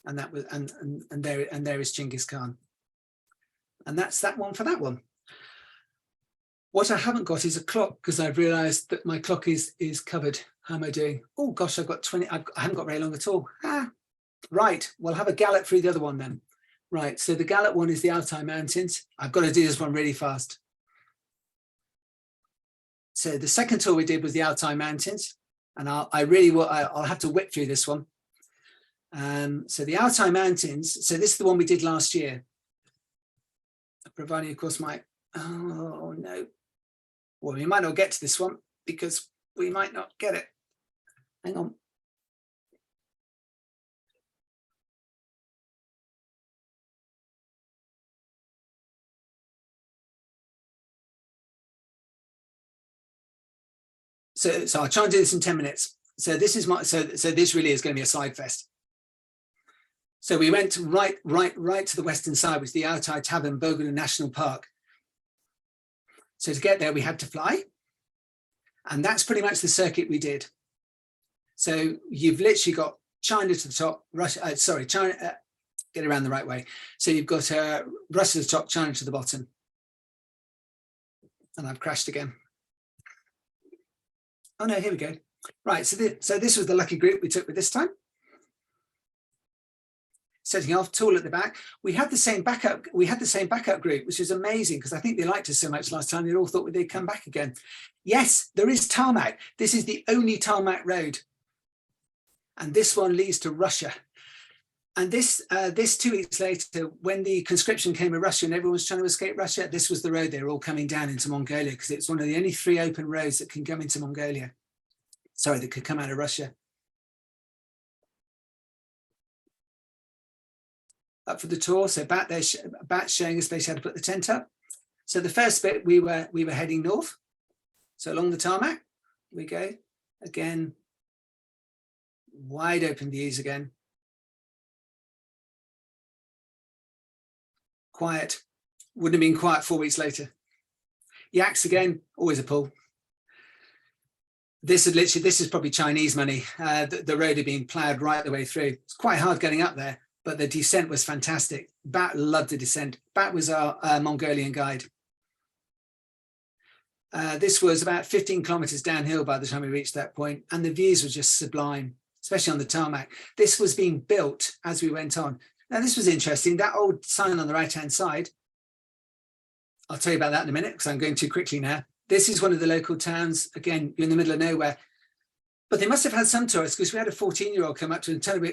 And that was and there is Genghis Khan. And that's that one for that one. What I haven't got is a clock, because I've realized that my clock is covered. How am I doing? Oh gosh, I've got 20. I haven't got very long at all. Right, we'll have a gallop through the other one then. Right, so the gallop one is the Altai Mountains. I've got to do this one really fast. So the second tour we did was the Altai Mountains, and I'll have to whip through this one. So the Altai Mountains, so this is the one we did last year. Providing, of course, oh no. Well, we might not get to this one because we might not get it. Hang on. So I'll try and do this in 10 minutes. So this is so this really is going to be a side fest. So we went right to the western side, which is the Altai Tavern Bogota National Park. So to get there, we had to fly. And that's pretty much the circuit we did. So you've literally got China to the top, Russia, China, get around the right way. So you've got Russia to the top, China to the bottom. And I've crashed again. Oh no, here we go. Right, so this was the lucky group we took with this time. Setting off, tool at the back. We had the same backup group, which is amazing because I think they liked us so much last time, they all thought they'd come back again. Yes, there is tarmac. This is the only tarmac road. And this one leads to Russia. And this 2 weeks later, when the conscription came in Russia and everyone was trying to escape Russia, this was the road they were all coming down into Mongolia because it's one of the only 3 open roads that can come into Mongolia. Sorry, that could come out of Russia. Up for the tour, so back there, Bat showing us basically how to put the tent up. So the first bit, we were heading north. So along the tarmac, we go again, wide open views again. Quiet, wouldn't have been quiet 4 weeks later. Yaks again, always a pull. This is probably Chinese money. The road had been ploughed right the way through. It's quite hard getting up there, but the descent was fantastic. Bat loved the descent. Bat was our Mongolian guide. This was about 15 kilometers downhill by the time we reached that point, and the views were just sublime, especially on the tarmac. This was being built as we went on. Now, this was interesting. That old sign on the right-hand side, I'll tell you about that in a minute because I'm going too quickly now. This is one of the local towns. Again, you're in the middle of nowhere. But they must have had some tourists because we had a 14-year-old come up to him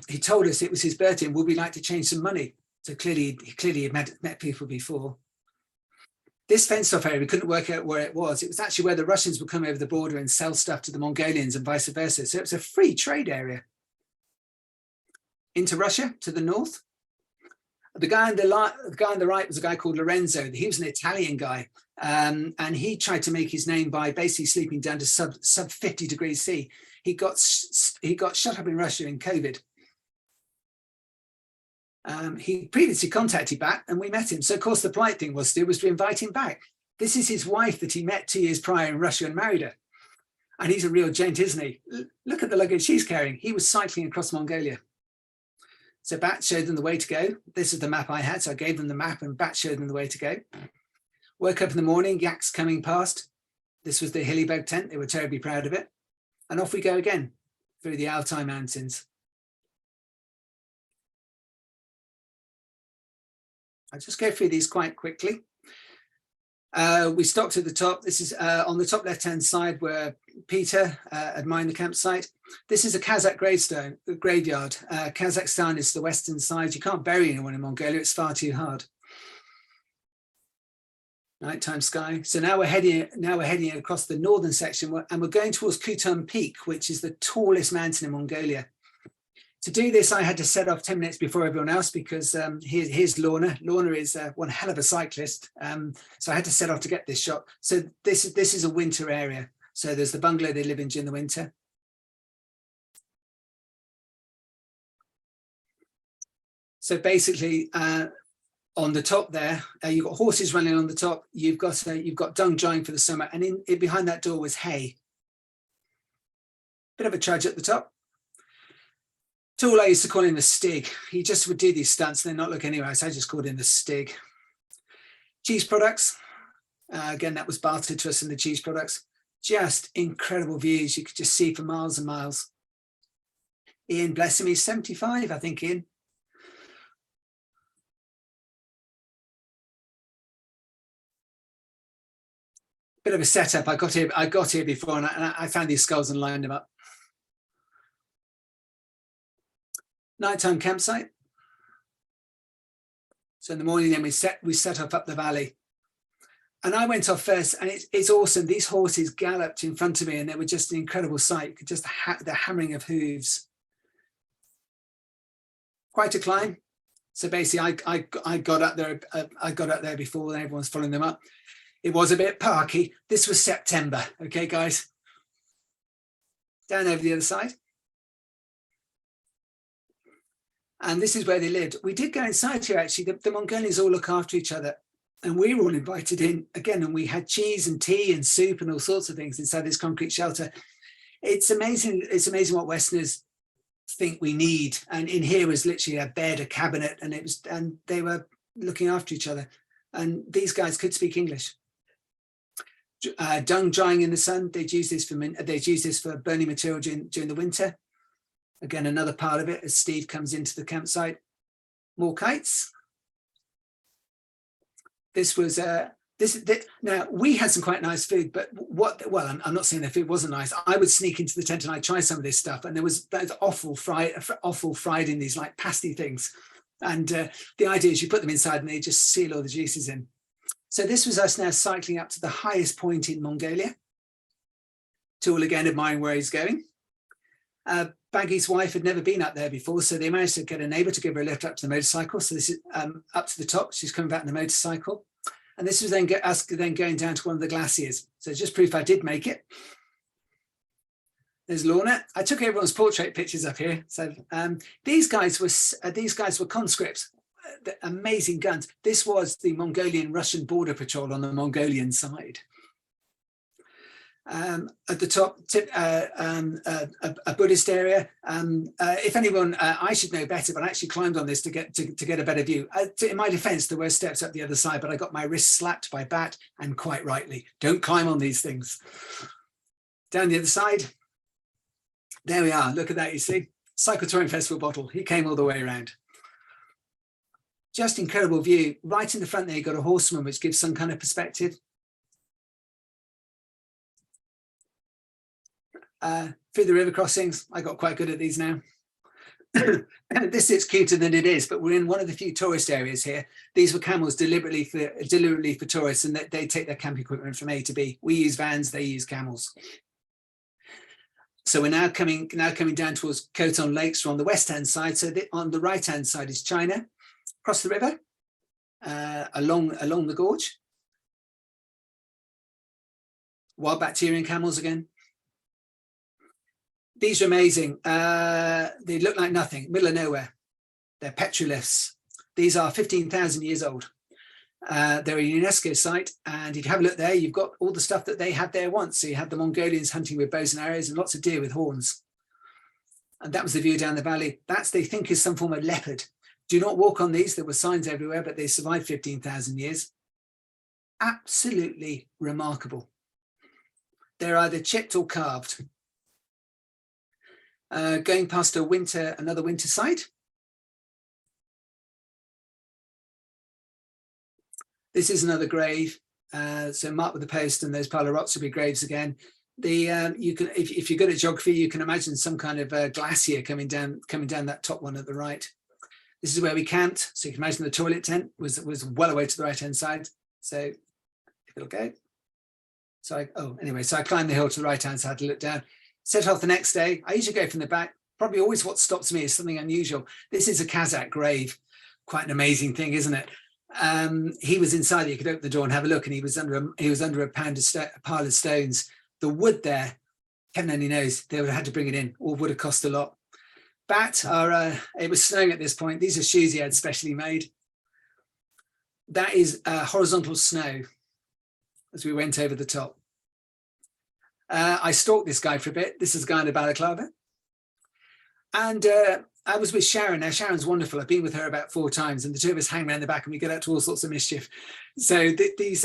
he told us it was his birthday and would we like to change some money. So clearly he had met people before. This fenced off area, we couldn't work out where it was. It was actually where the Russians would come over the border and sell stuff to the Mongolians and vice versa. So it was a free trade area. Into Russia, to the north. The guy on the right was a guy called Lorenzo. He was an Italian guy. And he tried to make his name by basically sleeping down to sub 50 degrees C. He got shut up in Russia in COVID. He previously contacted back and we met him. So of course the polite thing was to invite him back. This is his wife that he met 2 years prior in Russia and married her. And he's a real gent, isn't he? Look at the luggage she's carrying. He was cycling across Mongolia. So Bat showed them the way to go. This is the map I had. So I gave them the map and Bat showed them the way to go. Woke up in the morning, yaks coming past. This was the hilly bog tent. They were terribly proud of it. And off we go again through the Altai Mountains. I'll just go through these quite quickly. We stopped at the top. This is on the top left-hand side where Peter had mined the campsite. This is a Kazakh graveyard. Kazakhstan is the western side. You can't bury anyone in Mongolia. It's far too hard. Nighttime sky. So now we're heading across the northern section and we're going towards Kutum Peak, which is the tallest mountain in Mongolia. To do this, I had to set off 10 minutes before everyone else because here's Lorna. Lorna is one hell of a cyclist. So I had to set off to get this shot. So this is a winter area. So there's the bungalow they live in during the winter. So basically, on the top there, you've got horses running on the top. You've got dung drying for the summer, and in behind that door was hay. Bit of a trudge at the top. Tool I used to call him the Stig. He just would do these stunts and then not look anywhere, so I just called him the Stig. Cheese products. Again, that was bartered to us in the cheese products. Just incredible views. You could just see for miles and miles. Ian, bless him, he's 75, I think, Ian. Bit of a setup. I got here before and I found these skulls and lined them up. Nighttime campsite. So in the morning, then we set off up the valley. And I went off first, and it's awesome. These horses galloped in front of me, and they were just an incredible sight. Just the hammering of hooves. Quite a climb. So basically, I got up there. I got up there before everyone's following them up. It was a bit parky. This was September. Okay, guys. Down over the other side. And this is where they lived. We did go inside here, actually. The Mongolians all look after each other. And we were all invited in again, and we had cheese and tea and soup and all sorts of things inside this concrete shelter. It's amazing. It's amazing what Westerners think we need. And in here was literally a bed, a cabinet, and they were looking after each other. And these guys could speak English. Dung drying in the sun. They'd use this for burning material during the winter. Again, another part of it as Steve comes into the campsite. More kites. This was now we had some quite nice food, but I'm not saying the food wasn't nice. I would sneak into the tent and I'd try some of this stuff, and there was offal fried in these like pasty things. And the idea is you put them inside and they just seal all the juices in. So this was us now cycling up to the highest point in Mongolia. Tool again admiring where he's going. Baggy's wife had never been up there before, so they managed to get a neighbour to give her a lift up to the motorcycle. So this is up to the top. She's coming back on the motorcycle. And this was then us going down to one of the glaciers. So just proof I did make it. There's Lorna. I took everyone's portrait pictures up here. So these guys were conscripts, amazing guns. This was the Mongolian-Russian border patrol on the Mongolian side. At the top, a Buddhist area. If anyone, I should know better, but I actually climbed on this to get a better view. In my defense, there were steps up the other side, but I got my wrist slapped by Bat, and quite rightly. Don't climb on these things. Down the other side, there we are. Look at that, you see. Cyclotouring Festival bottle. He came all the way around. Just incredible view. Right in the front there, you've got a horseman, which gives some kind of perspective. Through the river crossings, I got quite good at these now. This is cuter than it is, but we're in one of the few tourist areas here. These were camels deliberately for tourists, and they take their camp equipment from A to B. We use vans, they use camels. So we're now coming down towards Khoton Lakes from the west-hand side. So on the right-hand side is China, across the river, along the gorge. Wild Bactrian camels again. These are amazing. They look like nothing, middle of nowhere. They're petroliths. These are 15,000 years old. They're a UNESCO site, and if you have a look there, you've got all the stuff that they had there once. So you had the Mongolians hunting with bows and arrows and lots of deer with horns. And that was the view down the valley. That's, they think, is some form of leopard. Do not walk on these. There were signs everywhere, but they survived 15,000 years. Absolutely remarkable. They're either chipped or carved. Going past another winter site. This is another grave, so marked with the post, and those pile of rocks will be graves again. You can, if you're good at geography, you can imagine some kind of glacier coming down that top one at the right. This is where we camped, so you can imagine the toilet tent was well away to the right hand side. So if it'll go. So I climbed the hill to the right hand side to look down. Set off the next day. I usually go from the back. Probably always what stops me is something unusual. This is a Kazakh grave. Quite an amazing thing, isn't it? He was inside. You could open the door and have a look, and he was under a pile of stones. The wood there, heaven only knows, they would have had to bring it in, or would have cost a lot. Bat it was snowing at this point. These are shoes he had specially made. That is horizontal snow as we went over the top. I stalked this guy for a bit. This is a guy in a balaclava. And I was with Sharon. Now, Sharon's wonderful. I've been with her about 4 times, and the two of us hang around the back and we get out to all sorts of mischief. So these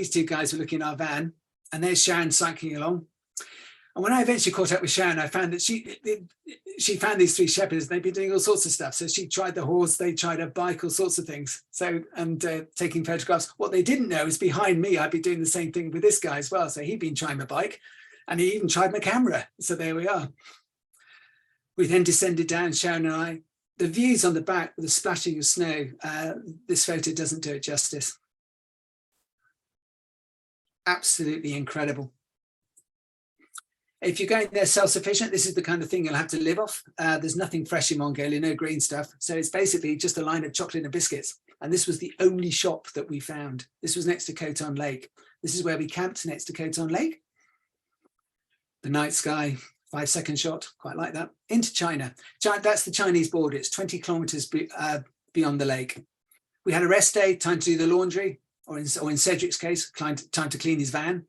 two guys were looking in our van, and there's Sharon cycling along. And when I eventually caught up with Sharon, I found that she found these 3 shepherds, and they'd been doing all sorts of stuff. So she tried the horse, they tried a bike, all sorts of things. So, and taking photographs. What they didn't know is behind me, I'd be doing the same thing with this guy as well. So he'd been trying my bike, and he even tried my camera. So there we are. We then descended down, Sharon and I. The views on the back with the splashing of snow, this photo doesn't do it justice. Absolutely incredible. If you're going there self-sufficient, this is the kind of thing you'll have to live off. There's nothing fresh in Mongolia, no green stuff. So it's basically just a line of chocolate and biscuits. And this was the only shop that we found. This was next to Khoton Lake. This is where we camped next to Khoton Lake. The night sky, 5-second shot, quite like that. Into China. That's the Chinese border. It's 20 kilometers beyond the lake. We had a rest day, time to do the laundry, or in Cedric's case, time to clean his van.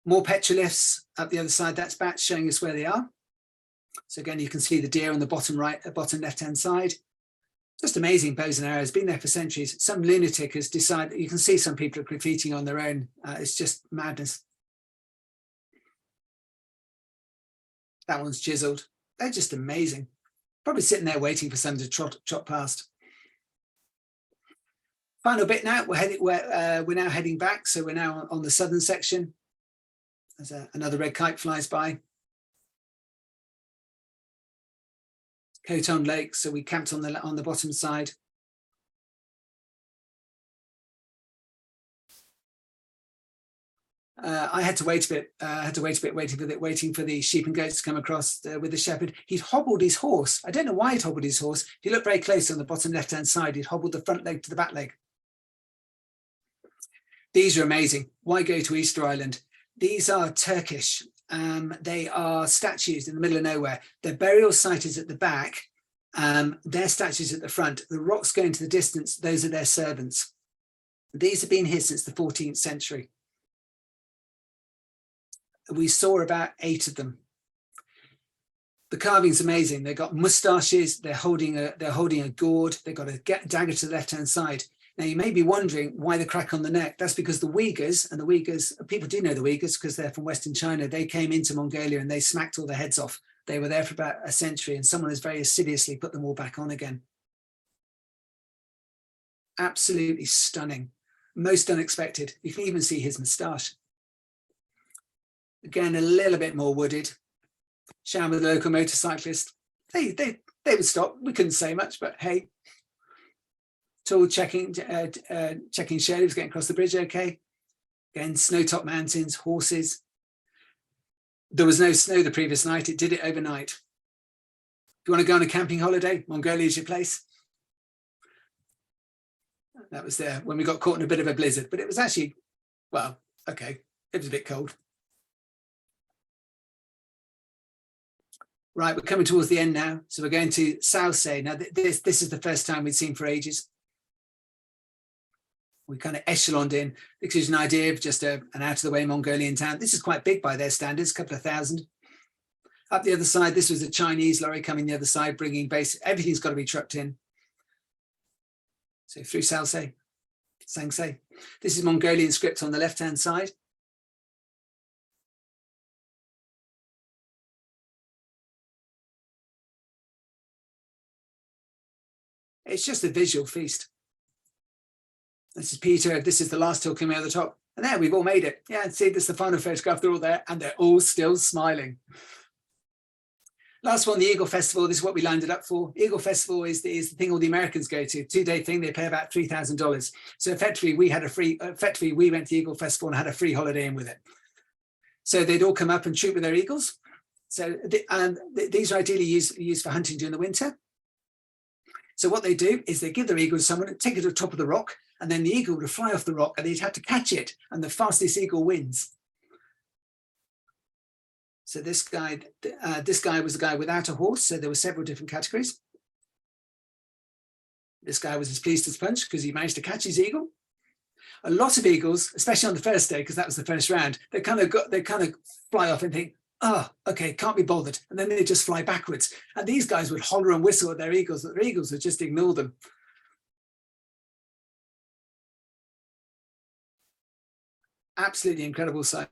More petrolifts up the other side. That's bats showing us where they are. So again, you can see the deer on the bottom left-hand side. Just amazing bows and arrows, been there for centuries. Some lunatic has decided, you can see some people are graffitiing on their own. It's just madness. That one's chiseled. They're just amazing. Probably sitting there waiting for someone to trot past. Final bit now, we're now heading back. So we're now on the southern section. As another red kite flies by. Khoton Lake, so we camped on the bottom side. I had to wait a bit, waiting for the sheep and goats to come across with the shepherd. He'd hobbled his horse. I don't know why he'd hobbled his horse. If you look very close on the bottom left-hand side, he'd hobbled the front leg to the back leg. These are amazing. Why go to Easter Island? These are Turkish. They are statues in the middle of nowhere. Their burial site is at the back. Their statues at the front. The rocks go into the distance. Those are their servants. These have been here since the 14th century. We saw about 8 of them. The carving's amazing. They've got mustaches. They're holding a gourd. They've got a dagger to the left-hand side. Now, you may be wondering why the crack on the neck. That's because the Uyghurs, and the Uyghurs, people do know the Uyghurs because they're from Western China. They came into Mongolia and they smacked all their heads off. They were there for about a century and someone has very assiduously put them all back on again. Absolutely stunning. Most unexpected. You can even see his moustache. Again, a little bit more wooded. Sham with the local motorcyclist. They would stop. We couldn't say much, but hey. Tool checking Shirley was getting across the bridge okay. Again, snow-top mountains, horses. There was no snow the previous night. It did it overnight. If you want to go on a camping holiday, Mongolia is your place. That was there when we got caught in a bit of a blizzard, but it was actually, well, okay, it was a bit cold. Right, we're coming towards the end now. So we're going to Salsay. Now, this is the first time we'd seen for ages. We kind of echeloned in. This gives you an idea of just an out-of-the-way Mongolian town. This is quite big by their standards, a couple of thousand. Up the other side, this was a Chinese lorry coming the other side, bringing base. Everything's got to be trucked in. So through Salsay, Sangsay. This is Mongolian script on the left-hand side. It's just a visual feast. This is Peter. This is the last hill coming out the top. And there, we've all made it. Yeah, and see, this is the final photograph. They're all there and they're all still smiling. Last one, the Eagle Festival. This is what we lined it up for. Eagle Festival is the thing all the Americans go to. 2-day thing. They pay about $3,000. So effectively, we went to the Eagle Festival and had a free holiday in with it. So they'd all come up and shoot with their eagles. So these are ideally used for hunting during the winter. So what they do is they give their eagle to someone, take it to the top of the rock, and then the eagle would fly off the rock and they'd have to catch it, and the fastest eagle wins. So this guy was the guy without a horse, so there were several different categories. This guy was as pleased as punch because he managed to catch his eagle. A lot of eagles, especially on the first day, because that was the first round, they kind of fly off and think, oh, okay, can't be bothered. And then they just fly backwards. And these guys would holler and whistle at their eagles, but their eagles would just ignore them. Absolutely incredible sight.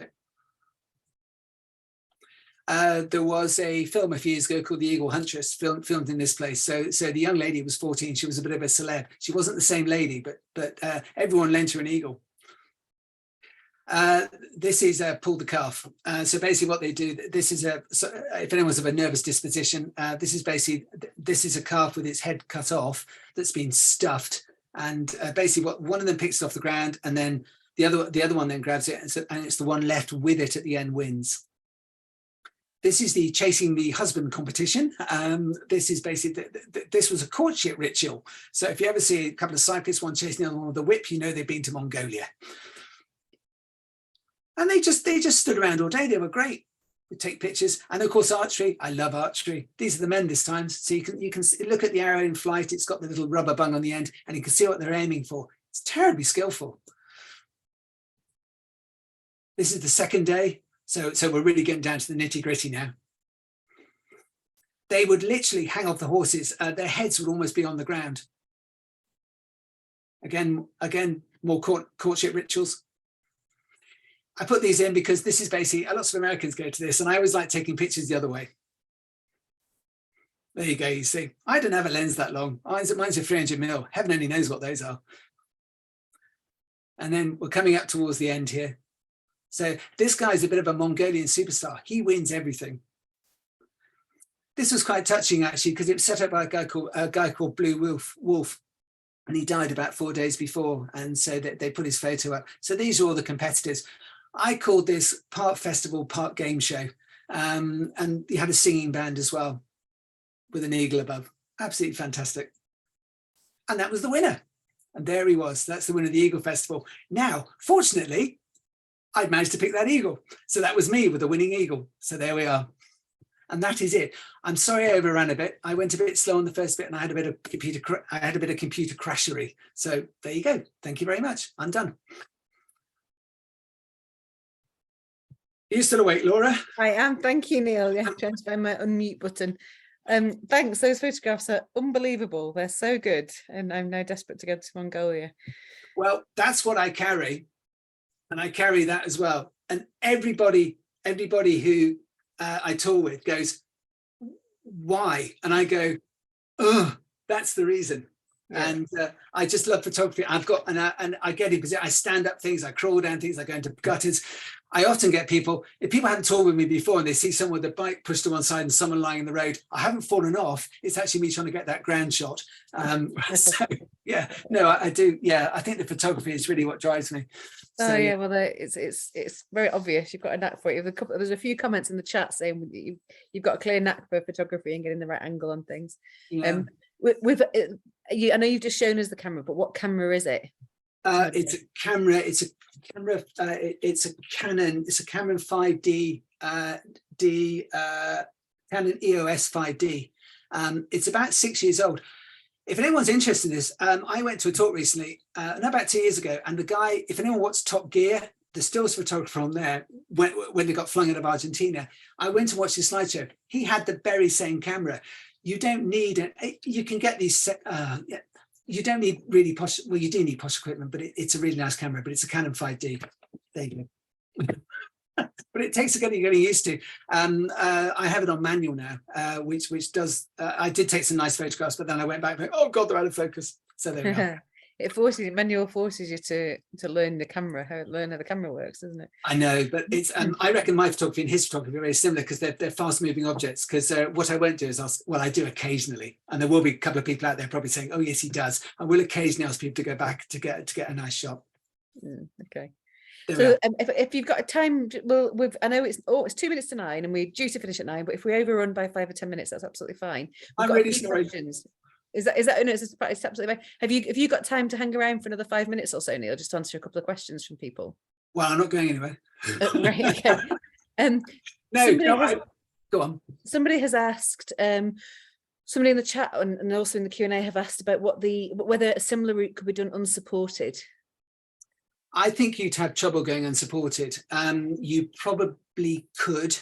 There was a film a few years ago called The Eagle Huntress, filmed in this place. So the young lady was 14. She was a bit of a celeb. She wasn't the same lady, but everyone lent her an eagle. This is pull the calf. So basically what they do, this is if anyone's of a nervous disposition, this is a calf with its head cut off that's been stuffed. And basically one of them picks it off the ground and then the other one then grabs it and it's the one left with it at the end wins. This is the chasing the husband competition. This is basically, this was a courtship ritual. So if you ever see a couple of cyclists, one chasing the other one with a whip, you know they've been to Mongolia. And they just stood around all day. They were great. We take pictures. And of course, archery. I love archery. These are the men this time. So you can look at the arrow in flight. It's got the little rubber bung on the end and you can see what they're aiming for. It's terribly skillful. This is the second day. So we're really getting down to the nitty gritty now. They would literally hang off the horses. Their heads would almost be on the ground. Again, more courtship rituals. I put these in because this is basically, lots of Americans go to this, and I always like taking pictures the other way. There you go, you see. I don't have a lens that long. Mine's a 300mm. Heaven only knows what those are. And then we're coming up towards the end here. So this guy's a bit of a Mongolian superstar. He wins everything. This was quite touching, actually, because it was set up by a guy called Blue Wolf, and he died about 4 days before. And so they put his photo up. So these are all the competitors. I called this part festival, part game show. And he had a singing band as well with an eagle above. Absolutely fantastic. And that was the winner. And there he was. That's the winner of the Eagle Festival. Now, fortunately, I'd managed to pick that eagle. So that was me with the winning eagle. So there we are. And that is it. I'm sorry I overran a bit. I went a bit slow on the first bit and I had a bit of computer crashery. So there you go. Thank you very much. I'm done. Are you still awake, Laura? I am. Thank you, Neil. Yeah, I'm trying to find my unmute button. Thanks. Those photographs are unbelievable. They're so good. And I'm now desperate to go to Mongolia. Well, that's what I carry. And I carry that as well. And everybody who I tour with goes, why? And I go, oh, that's the reason. Yeah. And I just love photography. I've got, and I get in position, I stand up things, I crawl down things, I go into gutters. I often get people, if people haven't toured with me before and they see someone with a bike pushed to one side and someone lying in the road, I haven't fallen off. It's actually me trying to get that ground shot. So yeah, no, I do. Yeah, I think the photography is really what drives me. So, yeah, well, it's very obvious. You've got a knack for it. There's a few comments in the chat saying you've got a clear knack for photography and getting the right angle on things. Yeah. I know you've just shown us the camera, but what camera is it? It's a camera. It's a Canon. It's a Canon 5D, Canon EOS 5D. It's about 6 years old. If anyone's interested in this, I went to a talk recently, about 2 years ago, and the guy, if anyone watched Top Gear, the stills photographer on there, when they got flung out of Argentina, I went and watched his slideshow. He had the very same camera. You don't need you can get these, you don't need really posh, well, you do need posh equipment, but it's a really nice camera, but it's a Canon 5D. There you go. But it takes getting used to. I have it on manual now, which does, I did take some nice photographs, but then I went back and oh God, they're out of focus. So there we are. Manual forces you to learn the camera, learn how the camera works, doesn't it? I know, but it's I reckon my photography and his photography are very similar because they're fast moving objects. Because what I won't do is ask, well, I do occasionally, and there will be a couple of people out there probably saying, oh yes, he does. I will occasionally ask people to go back to get a nice shot. Okay. So if you've got a time, well, I know it's 2 minutes to 9 and we're due to finish at 9, but if we overrun by 5 or 10 minutes, that's absolutely fine. I'm really sorry. Questions. Is that no, it's absolutely fine. Have you got time to hang around for another 5 minutes or so, Neil, just to answer a couple of questions from people? Well, I'm not going anywhere. Right, okay. Go on. Somebody has asked, somebody in the chat and also in the Q&A have asked about whether a similar route could be done unsupported. I think you'd have trouble going unsupported. You probably could.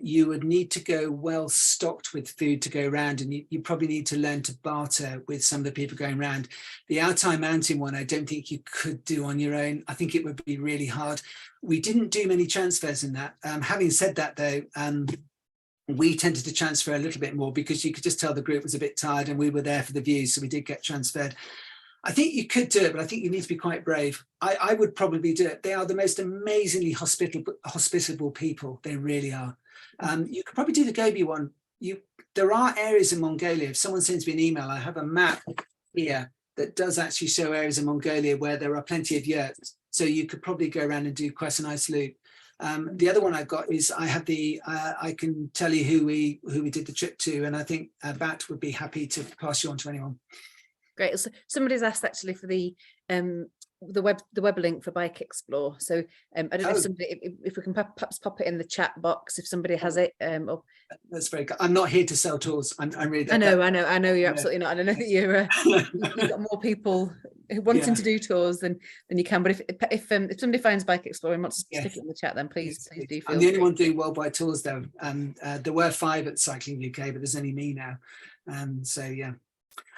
You would need to go well stocked with food to go around, and you probably need to learn to barter with some of the people going around. The Altai Mountain one, I don't think you could do on your own. I think it would be really hard. We didn't do many transfers in that. Having said that, though, we tended to transfer a little bit more because you could just tell the group was a bit tired and we were there for the views, so we did get transferred. I think you could do it, but I think you need to be quite brave. I would probably do it. They are the most amazingly hospitable people. They really are. You could probably do the Gobi one. There are areas in Mongolia. If someone sends me an email, I have a map here that does actually show areas in Mongolia where there are plenty of yurts. So you could probably go around and do quite a nice loop. The other one I've got is I have I can tell you who we did the trip to, and I think Bat would be happy to pass you on to anyone. Great. So somebody's asked actually for the the web link for Bike Explore. So I don't know if somebody, if we can perhaps pop it in the chat box if somebody has it. Or That's very good. I'm not here to sell tours. I'm really. I know you're absolutely not. And I know that you've got more people wanting to do tours than you can. But if somebody finds Bike Explorer and wants to stick it in the chat, then please do feel free. I'm the only one doing worldwide tours though. There were 5 at Cycling UK, but there's only me now. So yeah.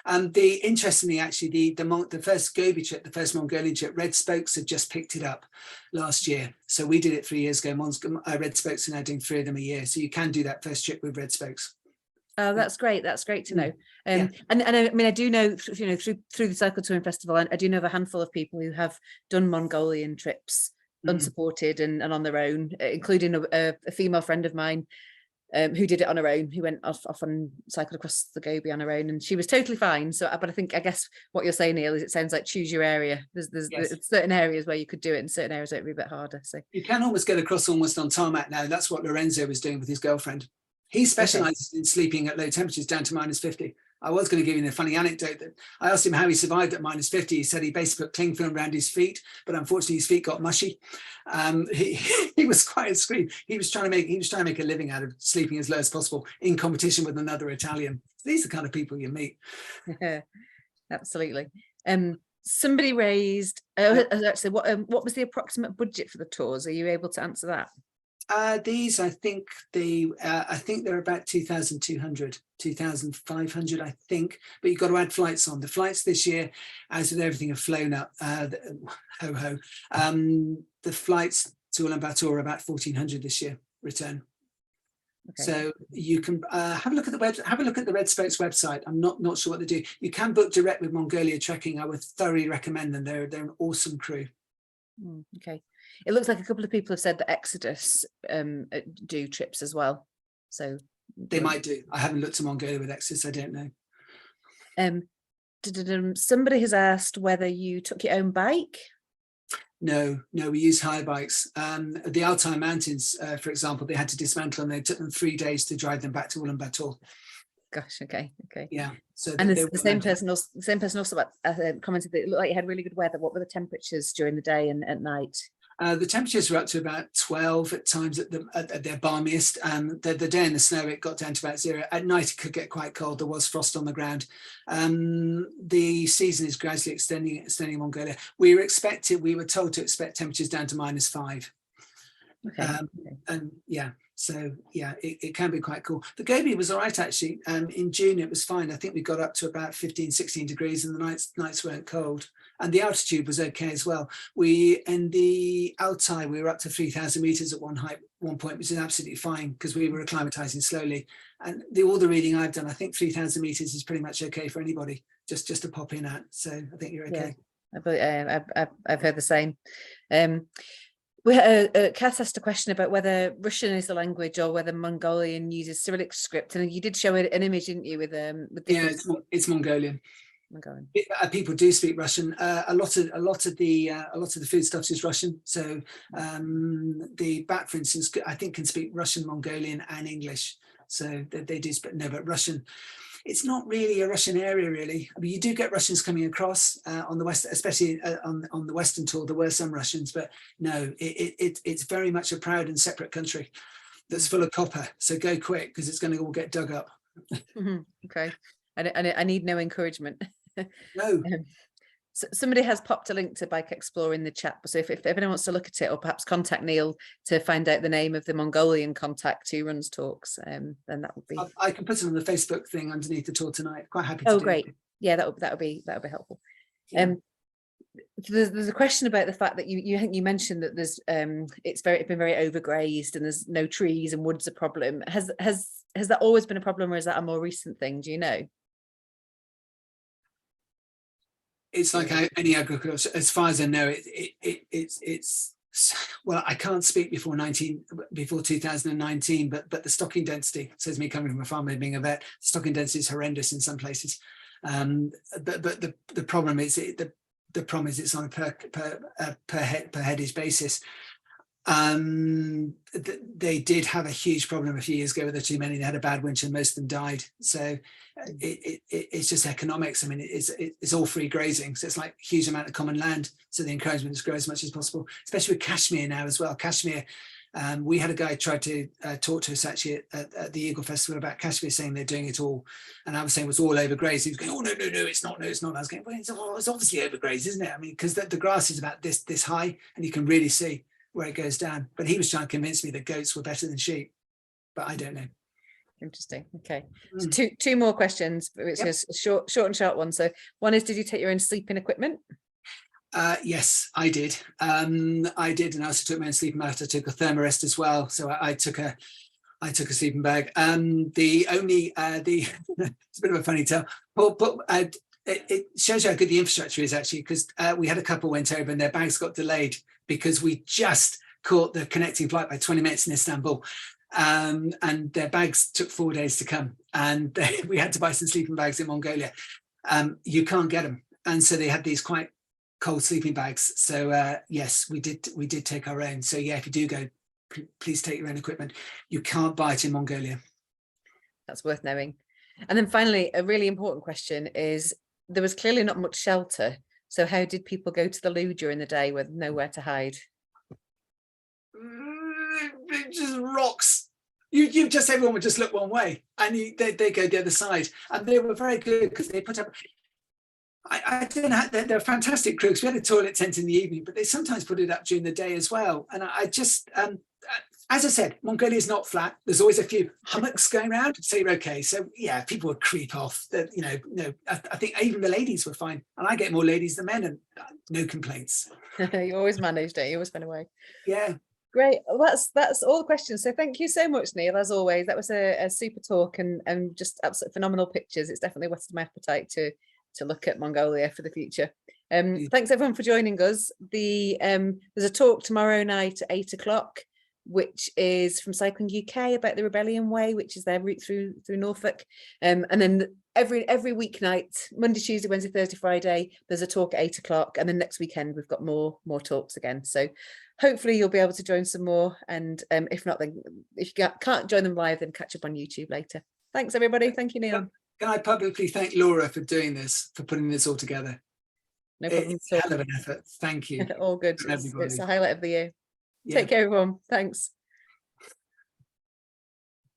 Interestingly, actually, the first Gobi trip, the first Mongolian trip, Red Spokes had just picked it up last year. So we did it 3 years ago. Red Spokes are now doing 3 of them a year. So you can do that first trip with Red Spokes. Oh, that's great. That's great to know. And I mean, I do know, through the Cycle Touring Festival, I do know of a handful of people who have done Mongolian trips unsupported and on their own, including a female friend of mine. Who did it on her own, who went off and cycled across the Gobi on her own, and she was totally fine. So, but I guess what you're saying, Neil, is it sounds like choose your area. There's certain areas where you could do it, and certain areas where it'd be a bit harder. So you can almost get across almost on tarmac now. That's what Lorenzo was doing with his girlfriend. He specializes in sleeping at low temperatures down to -50. I was going to give you a funny anecdote that I asked him how he survived at -50. He said he basically put cling film around his feet, but unfortunately his feet got mushy. He was quite extreme. He was trying to make a living out of sleeping as low as possible in competition with another Italian. These are the kind of people you meet. Yeah, absolutely. Somebody raised actually what was the approximate budget for the tours? Are you able to answer that? These, I think they're about 2,200, 2,500, I think, but you've got to add flights on. The flights this year, as with everything, have flown up. The flights to Ulaanbaatar are about 1,400 this year, return. Okay. So you can have a look at the Red Spokes website. I'm not sure what they do. You can book direct with Mongolia Trekking. I would thoroughly recommend them. They're an awesome crew. Okay. It looks like a couple of people have said that Exodus do trips as well. So they might do. I haven't looked at Mongolia with Exodus. I don't know. Somebody has asked whether you took your own bike. No, we use hire bikes. The Altai Mountains, for example, they had to dismantle them. They took them 3 days to drive them back to Ulaanbaatar. Gosh, okay. Yeah. So and the same person also commented that it looked like you had really good weather. What were the temperatures during the day and at night? The temperatures were up to about 12 at times at their balmiest. The day in the snow, it got down to about 0. At night, it could get quite cold. There was frost on the ground. The season is gradually extending in Mongolia. We were told to expect temperatures down to -5. Okay. And yeah, so yeah, it can be quite cool. The Gobi was all right, actually. In June, it was fine. I think we got up to about 15, 16 degrees and the nights weren't cold. And the altitude was okay as well. In the Altai, we were up to 3,000 meters at one point, which is absolutely fine because we were acclimatizing slowly. And all the reading I've done, I think 3,000 meters is pretty much okay for anybody just to pop in at. So I think you're okay. Yeah, I've heard the same. Kath asked a question about whether Russian is the language or whether Mongolian uses Cyrillic script, and you did show an image, didn't you? With yeah, it's Mongolian. People do speak Russian. A lot of the foodstuffs is Russian. So the bat, for instance, I think can speak Russian, Mongolian, and English. So they do speak. No, but Russian. It's not really a Russian area, really. I mean, you do get Russians coming across on the west, especially on the Western tour. There were some Russians, but no, it's very much a proud and separate country that's full of copper. So go quick because it's going to all get dug up. Okay, I need no encouragement. No. So somebody has popped a link to Bike Explorer in the chat. So if anyone wants to look at it, or perhaps contact Neil to find out the name of the Mongolian contact who runs talks, then that would be. I can put it on the Facebook thing underneath the tour tonight. Quite happy to. Oh, great! Yeah, that would be helpful. Yeah. There's a question about the fact that you mentioned that there's it's been very overgrazed and there's no trees and wood's a problem. Has that always been a problem, or is that a more recent thing? Do you know? It's like any agriculture, as far as I know. It's well, I can't speak before 2019, but the stocking density, says me coming from a farmer being a vet, the stocking density is horrendous in some places. But the problem is it's on a per headage basis. They did have a huge problem a few years ago with the too many. They had a bad winter and most of them died. So it's just economics. I mean, it's all free grazing. So it's like a huge amount of common land. So the encouragement is grow as much as possible, especially with cashmere now as well. Cashmere, we had a guy try to talk to us actually at the Eagle Festival about cashmere, saying they're doing it all. And I was saying it was all overgrazed. He was going, oh, no, it's not. No, it's not. I was going, well, it's obviously overgrazed, isn't it? I mean, because the grass is about this high and you can really see where it goes down. But he was trying to convince me that goats were better than sheep, but I don't know. Interesting. Okay, so two more questions, which is short and sharp one. So one is, did you take your own sleeping equipment? Yes, I did. I did, and I also took my own sleeping bag. I took a thermarest as well, so I took a sleeping bag. The only it's a bit of a funny tale, but it shows you how good the infrastructure is actually, because we had a couple went over and their bags got delayed because we just caught the connecting flight by 20 minutes in Istanbul, and their bags took 4 days to come, and we had to buy some sleeping bags in Mongolia. You can't get them, and so they had these quite cold sleeping bags. So yes, we did take our own. So yeah, if you do go, please take your own equipment. You can't buy it in Mongolia. That's worth knowing. And then finally, a really important question is, there was clearly not much shelter. So how did people go to the loo during the day with nowhere to hide? Just rocks. You just, everyone would just look one way, and they go the other side. And they were very good because they put up, I don't know, they're fantastic crews. We had a toilet tent in the evening, but they sometimes put it up during the day as well. And I just, as I said, Mongolia is not flat. There's always a few hummocks going around, so you're okay. So yeah, people would creep off. That, no, I think even the ladies were fine, and I get more ladies than men, and no complaints. You always managed it. You always went away. Yeah. Great. Well, that's all the questions. So thank you so much, Neil. As always, that was a super talk, and just absolutely phenomenal pictures. It's definitely whetted my appetite to look at Mongolia for the future. Thanks everyone for joining us. There's a talk tomorrow night at 8 o'clock, which is from Cycling UK about the Rebellion Way, which is their route through Norfolk. And then every weeknight, Monday, Tuesday, Wednesday, Thursday, Friday, there's a talk at 8 o'clock. And then next weekend, we've got more talks again. So hopefully you'll be able to join some more. And if not, then if you can't join them live, then catch up on YouTube later. Thanks, everybody. Thank you, Neil. Can I publicly thank Laura for doing this, for putting this all together? No problem. It's a hell of an effort. Thank you. All good. It's a highlight of the year. Yeah. Take care, everyone. Thanks.